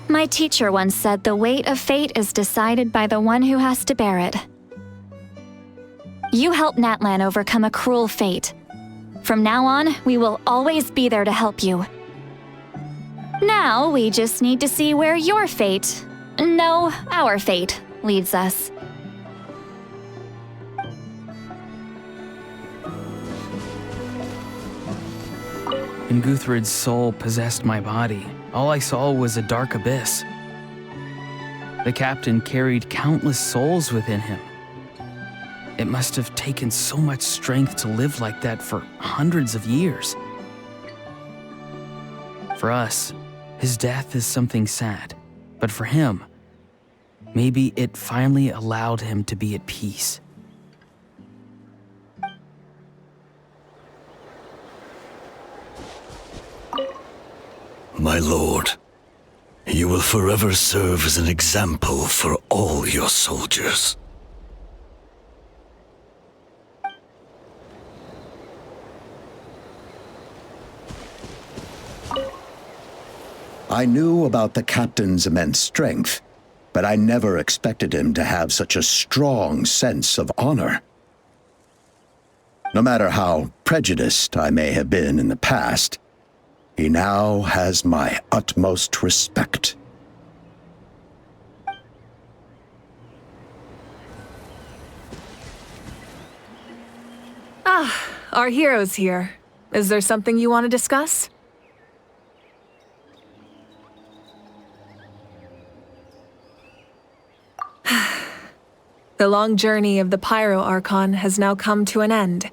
My teacher once said the weight of fate is decided by the one who has to bear it. You helped Natlan overcome a cruel fate. From now on, we will always be there to help you. Now, we just need to see where your fate, no, our fate, leads us. When Guthred's soul possessed my body, all I saw was a dark abyss. The captain carried countless souls within him. It must have taken so much strength to live like that for hundreds of years. For us, his death is something sad, but for him, maybe it finally allowed him to be at peace. My lord, you will forever serve as an example for all your soldiers. I knew about the captain's immense strength, but I never expected him to have such a strong sense of honor. No matter how prejudiced I may have been in the past, He now has my utmost respect. Our hero's here. Is there something you want to discuss? The long journey of the Pyro Archon has now come to an end.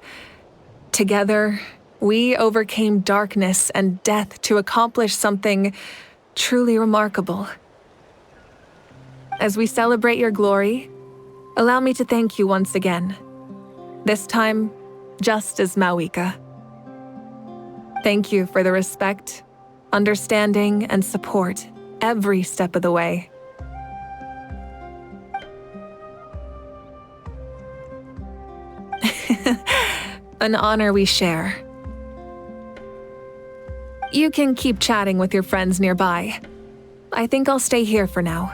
Together, we overcame darkness and death to accomplish something truly remarkable. As we celebrate your glory, allow me to thank you once again. This time, just as Mawika. Thank you for the respect, understanding, and support every step of the way. An honor we share. You can keep chatting with your friends nearby. I think I'll stay here for now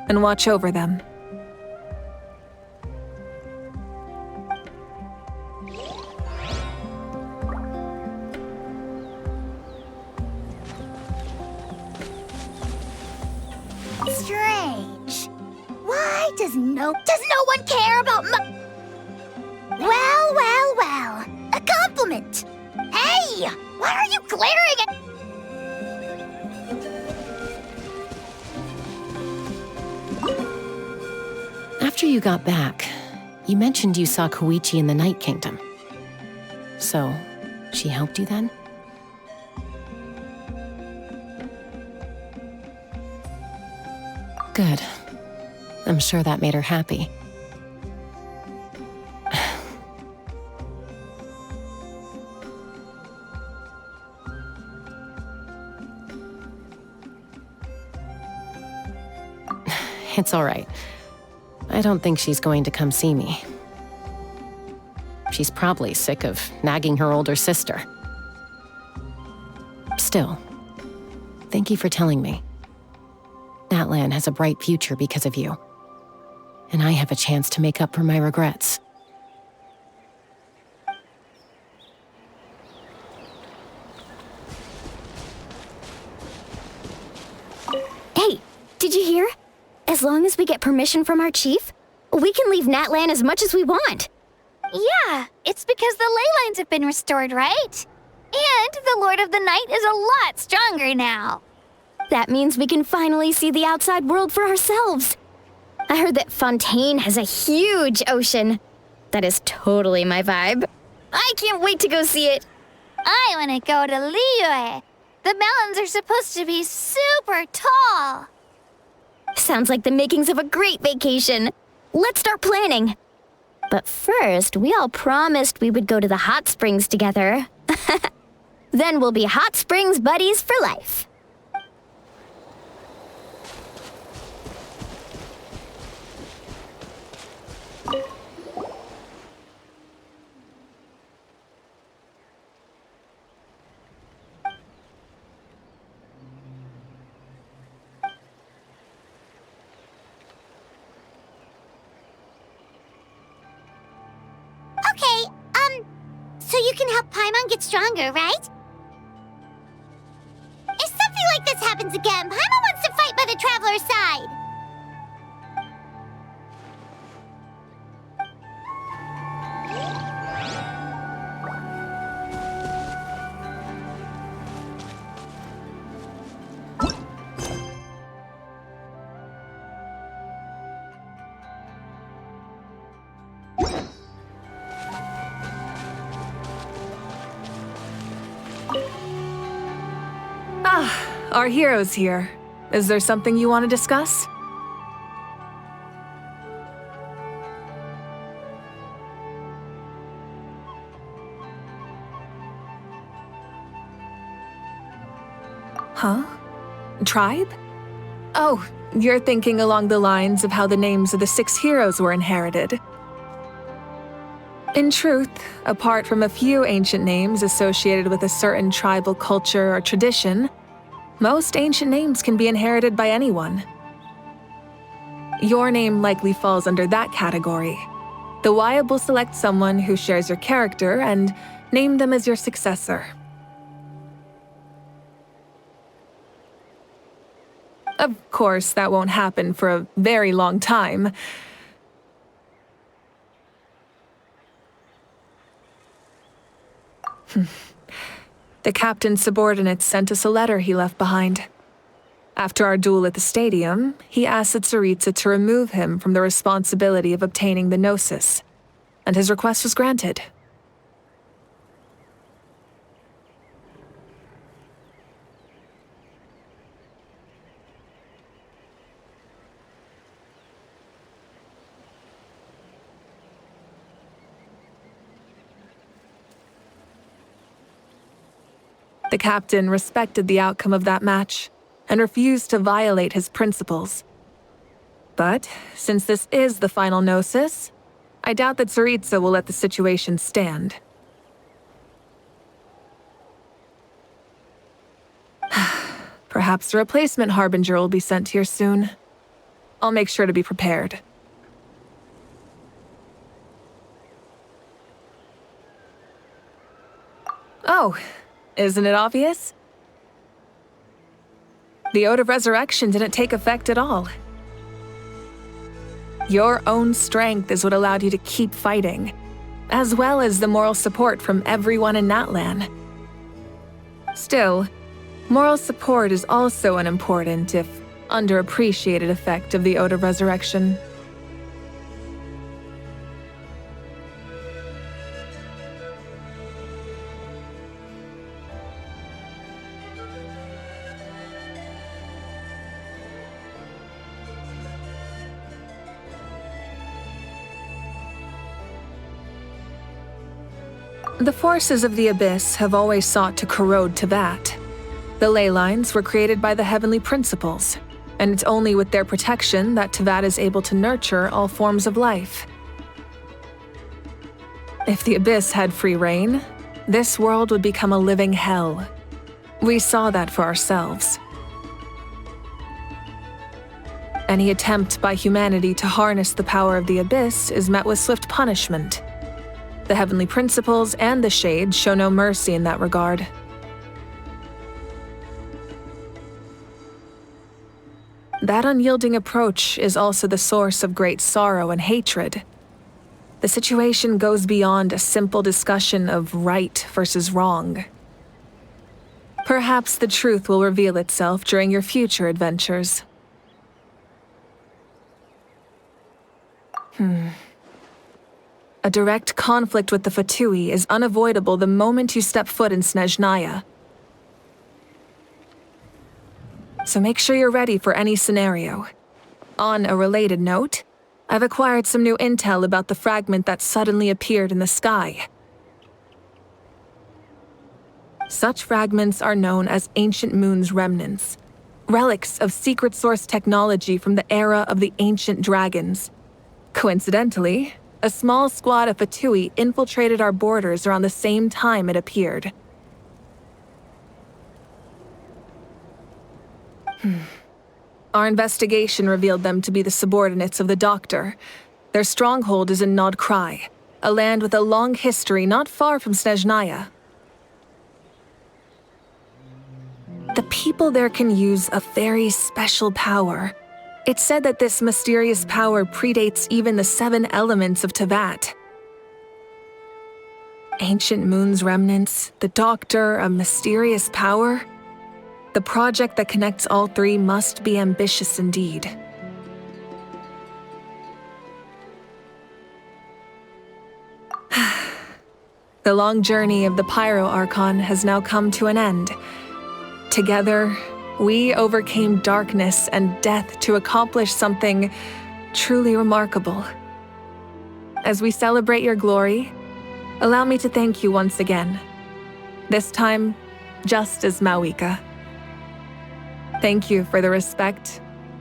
and watch over them. Strange. Why does no one care about Well. A compliment. Hey, why are you glaring at... After you got back, you mentioned you saw Koichi in the Night Kingdom. So, she helped you then? Good. I'm sure that made her happy. It's all right. I don't think she's going to come see me. She's probably sick of nagging her older sister. Still, thank you for telling me. That land has a bright future because of you. And I have a chance to make up for my regrets. Hey, did you hear? As long as we get permission from our chief, we can leave Natlan as much as we want. Yeah, it's because the ley lines have been restored, right? And the Lord of the Night is a lot stronger now. That means we can finally see the outside world for ourselves. I heard that Fontaine has a huge ocean. That is totally my vibe. I can't wait to go see it. I want to go to Liyue. The mountains are supposed to be super tall. Sounds like the makings of a great vacation. Let's start planning. But first, we all promised we would go to the hot springs together. Then we'll be hot springs buddies for life. Okay, so you can help Paimon get stronger, right? If something like this happens again, Paimon wants to fight by the Traveler's side. Our hero's here. Is there something you want to discuss? Huh? Tribe? Oh, you're thinking along the lines of how the names of the 6 heroes were inherited. In truth, apart from a few ancient names associated with a certain tribal culture or tradition, most ancient names can be inherited by anyone. Your name likely falls under that category. The Wayab will select someone who shares your character and name them as your successor. Of course, that won't happen for a very long time. The captain's subordinates sent us a letter he left behind. After our duel at the stadium, he asked Tsaritsa to remove him from the responsibility of obtaining the Gnosis, and his request was granted. The captain respected the outcome of that match and refused to violate his principles. But since this is the final Gnosis, I doubt that Tsaritsa will let the situation stand. Perhaps a replacement Harbinger will be sent here soon. I'll make sure to be prepared. Oh, isn't it obvious? The Ode of Resurrection didn't take effect at all. Your own strength is what allowed you to keep fighting, as well as the moral support from everyone in Natlan. Still, moral support is also an important, if underappreciated, effect of the Ode of Resurrection. The forces of the Abyss have always sought to corrode Teyvat. The ley lines were created by the heavenly principles, and it's only with their protection that Teyvat is able to nurture all forms of life. If the Abyss had free reign, this world would become a living hell. We saw that for ourselves. Any attempt by humanity to harness the power of the Abyss is met with swift punishment. The heavenly principles and the Shades show no mercy in that regard. That unyielding approach is also the source of great sorrow and hatred. The situation goes beyond a simple discussion of right versus wrong. Perhaps the truth will reveal itself during your future adventures. A direct conflict with the Fatui is unavoidable the moment you step foot in Snezhnaya. So make sure you're ready for any scenario. On a related note, I've acquired some new intel about the fragment that suddenly appeared in the sky. Such fragments are known as Ancient Moon's remnants, relics of secret source technology from the era of the Ancient Dragons. Coincidentally, a small squad of Fatui infiltrated our borders around the same time it appeared. Our investigation revealed them to be the subordinates of the Doctor. Their stronghold is in Nod Krai, a land with a long history not far from Snezhnaya. The people there can use a very special power. It's said that this mysterious power predates even the 7 elements of Teyvat. Ancient Moon's remnants, the Doctor, a mysterious power. The project that connects all 3 must be ambitious indeed. The long journey of the Pyro Archon has now come to an end. Together, we overcame darkness and death to accomplish something truly remarkable. As we celebrate your glory, allow me to thank you once again. This time, just as Mawika. Thank you for the respect,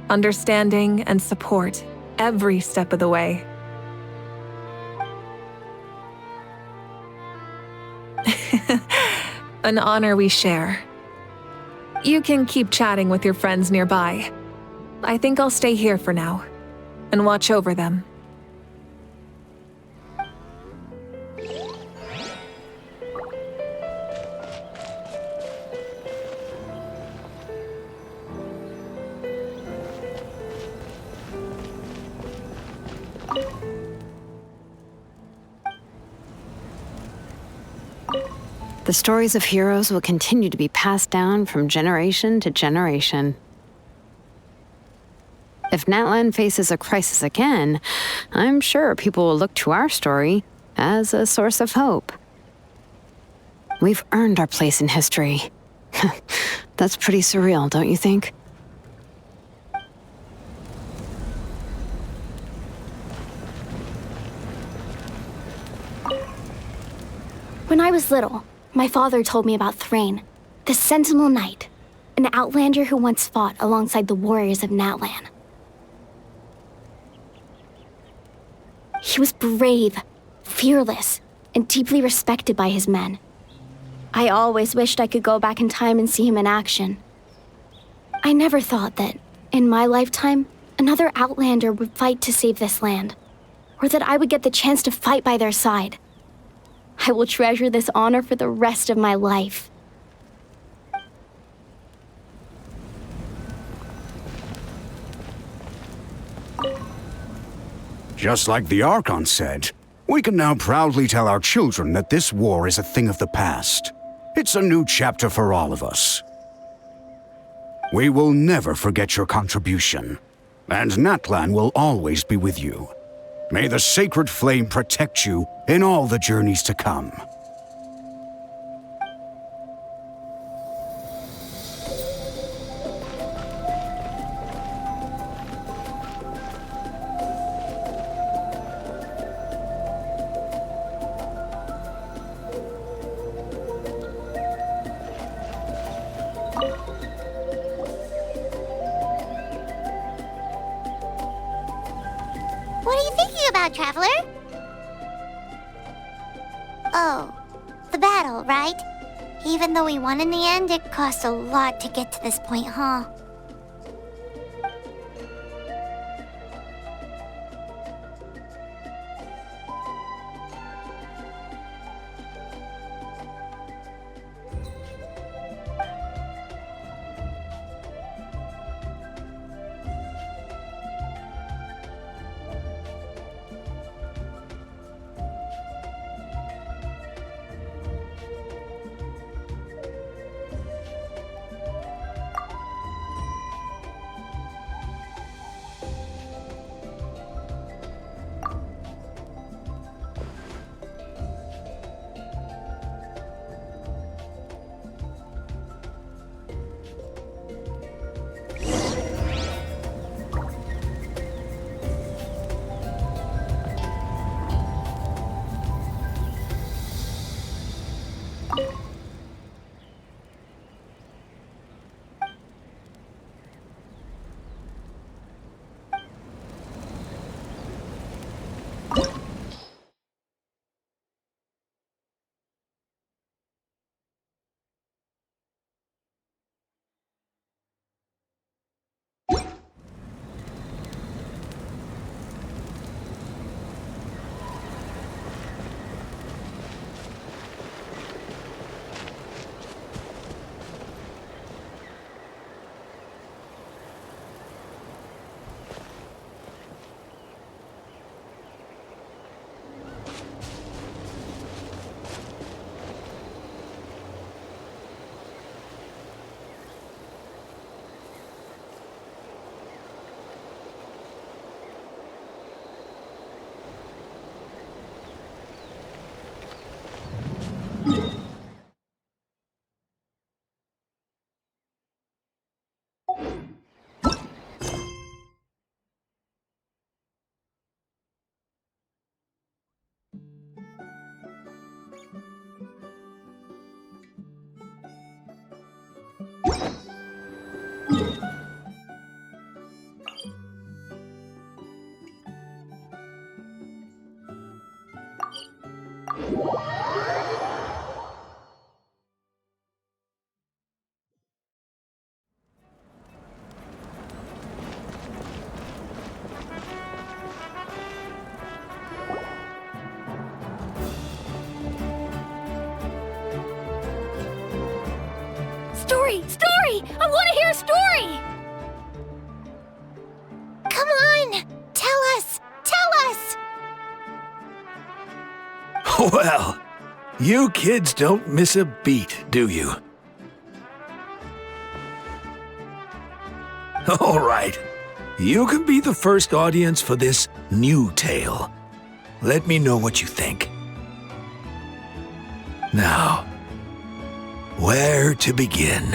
understanding, and support every step of the way. An honor we share. You can keep chatting with your friends nearby. I think I'll stay here for now and watch over them. The stories of heroes will continue to be passed down from generation to generation. If Natlan faces a crisis again, I'm sure people will look to our story as a source of hope. We've earned our place in history. That's pretty surreal, don't you think? When I was little, my father told me about Thrain, the Sentinel Knight, an outlander who once fought alongside the warriors of Natlan. He was brave, fearless, and deeply respected by his men. I always wished I could go back in time and see him in action. I never thought that, in my lifetime, another outlander would fight to save this land, or that I would get the chance to fight by their side. I will treasure this honor for the rest of my life. Just like the Archon said, we can now proudly tell our children that this war is a thing of the past. It's a new chapter for all of us. We will never forget your contribution, and Natlan will always be with you. May the sacred flame protect you in all the journeys to come. What are you thinking about, Traveler? Oh, the battle, right? Even though we won in the end, it cost a lot to get to this point, huh? Story! Story! I want to hear a story! Come on! Tell us! Tell us! Well, You kids don't miss a beat, do you? All right. You can be the first audience for this new tale. Let me know what you think. Now, where to begin?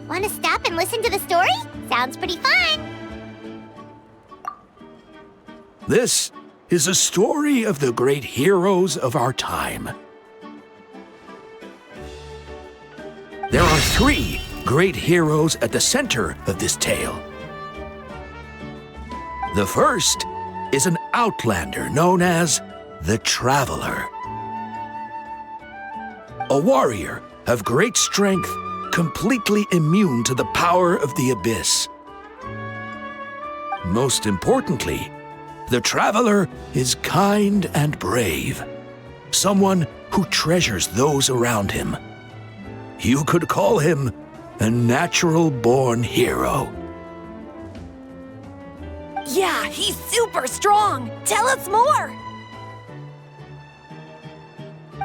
Want to stop and listen to the story? Sounds pretty fun. This is a story of the great heroes of our time. There are 3 great heroes at the center of this tale. The first is an outlander known as the Traveler. A warrior of great strength, completely immune to the power of the abyss. Most importantly, the Traveler is kind and brave, someone who treasures those around him. You could call him a natural-born hero. Yeah, he's super strong! Tell us more!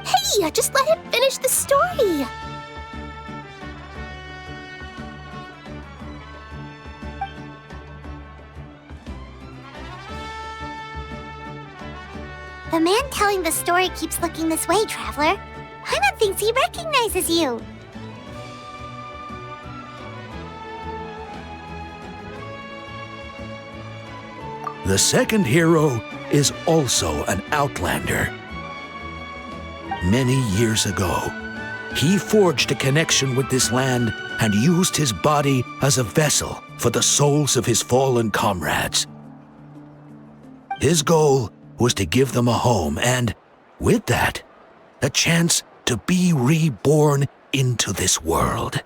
Hey, just let him finish the story! The man telling the story keeps looking this way, Traveler. Paimon thinks he recognizes you. The second hero is also an outlander. Many years ago, he forged a connection with this land and used his body as a vessel for the souls of his fallen comrades. His goal was to give them a home and, with that, a chance to be reborn into this world.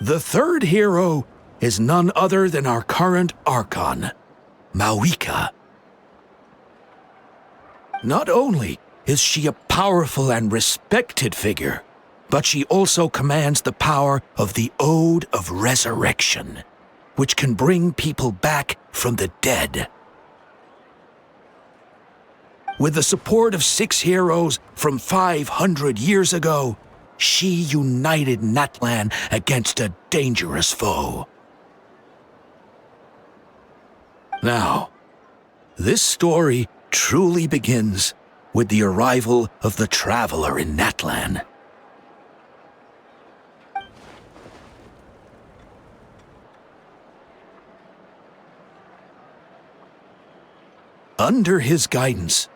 The third hero is none other than our current Archon, Mawika. Not only is she a powerful and respected figure, but she also commands the power of the Ode of Resurrection, which can bring people back from the dead. With the support of 6 heroes from 500 years ago, she united Natlan against a dangerous foe. Now, this story truly begins with the arrival of the Traveler in Natlan. Under his guidance,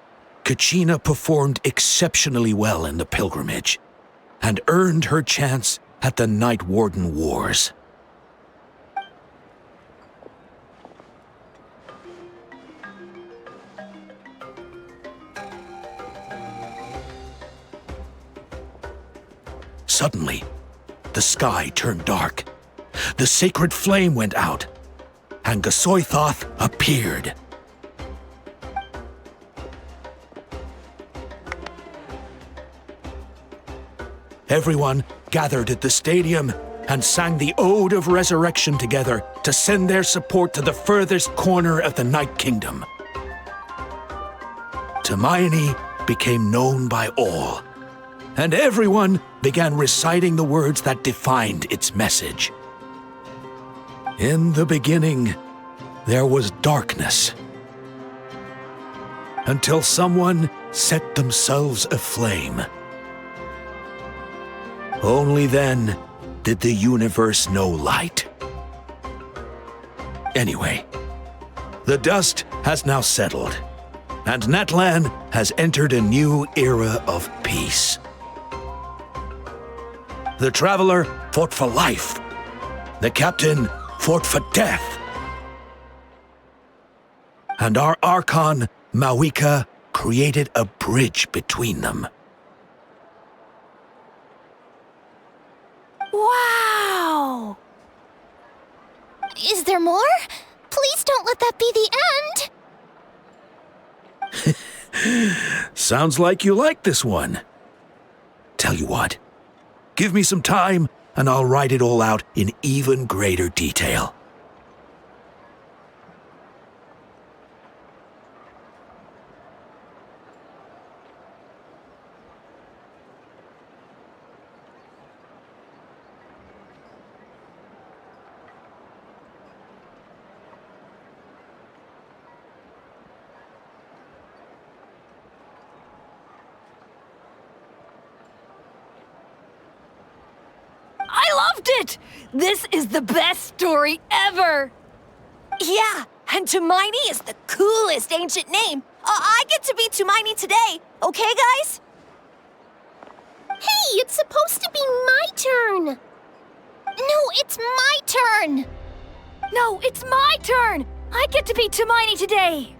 Kachina performed exceptionally well in the pilgrimage and earned her chance at the Night Warden Wars. Suddenly, the sky turned dark. The sacred flame went out, and Gasoithoth appeared. Everyone gathered at the stadium and sang the Ode of Resurrection together to send their support to the furthest corner of the Night Kingdom. Hermione became known by all, and everyone began reciting the words that defined its message. In the beginning, there was darkness, until someone set themselves aflame. Only then did the universe know light. Anyway, the dust has now settled, and Natlan has entered a new era of peace. The Traveler fought for life. The Captain fought for death. And our Archon, Mawika, created a bridge between them. Wow! Is there more? Please don't let that be the end! Sounds like you like this one. Tell you what, give me some time and I'll write it all out in even greater detail. it! This is the best story ever! Yeah, and Tumaini is the coolest ancient name. I get to be Tumaini today, okay, guys? Hey, it's supposed to be my turn! No, it's my turn! No, it's my turn! I get to be Tumaini today!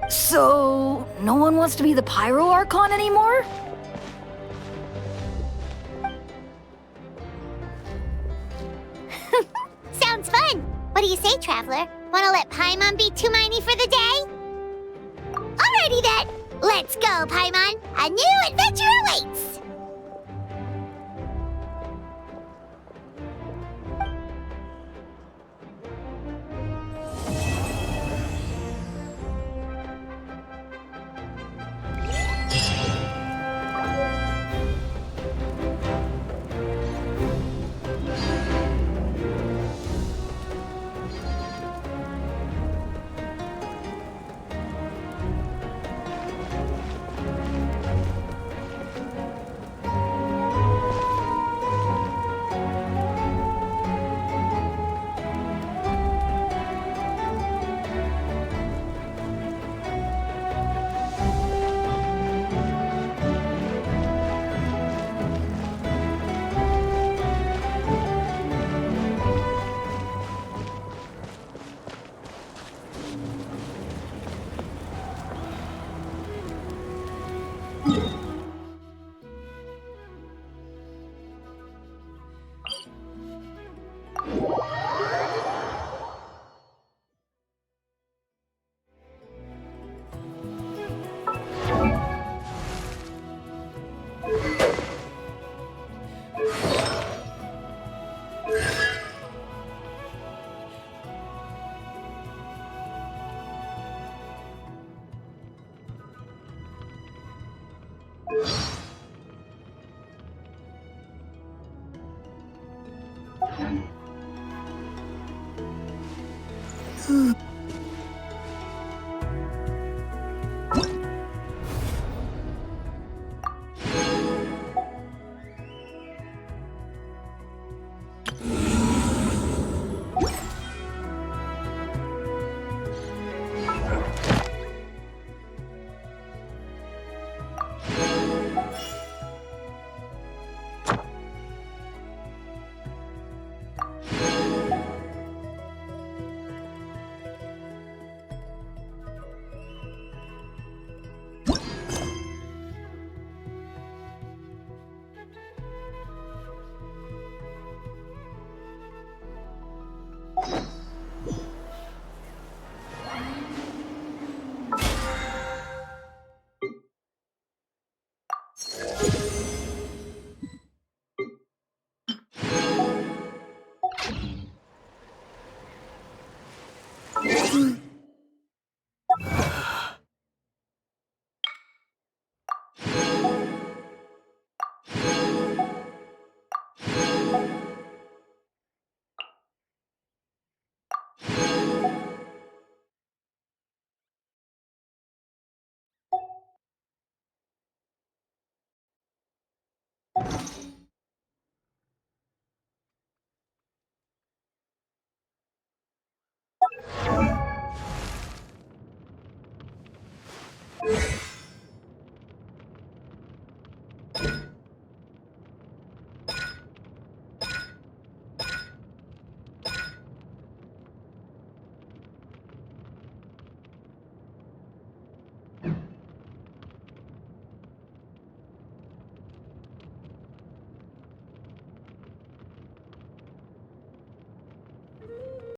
So, no one wants to be the Pyro Archon anymore? Sounds fun! What do you say, Traveler? Wanna let Paimon be Tumaini for the day? Alrighty then! Let's go, Paimon! A new adventure awaits!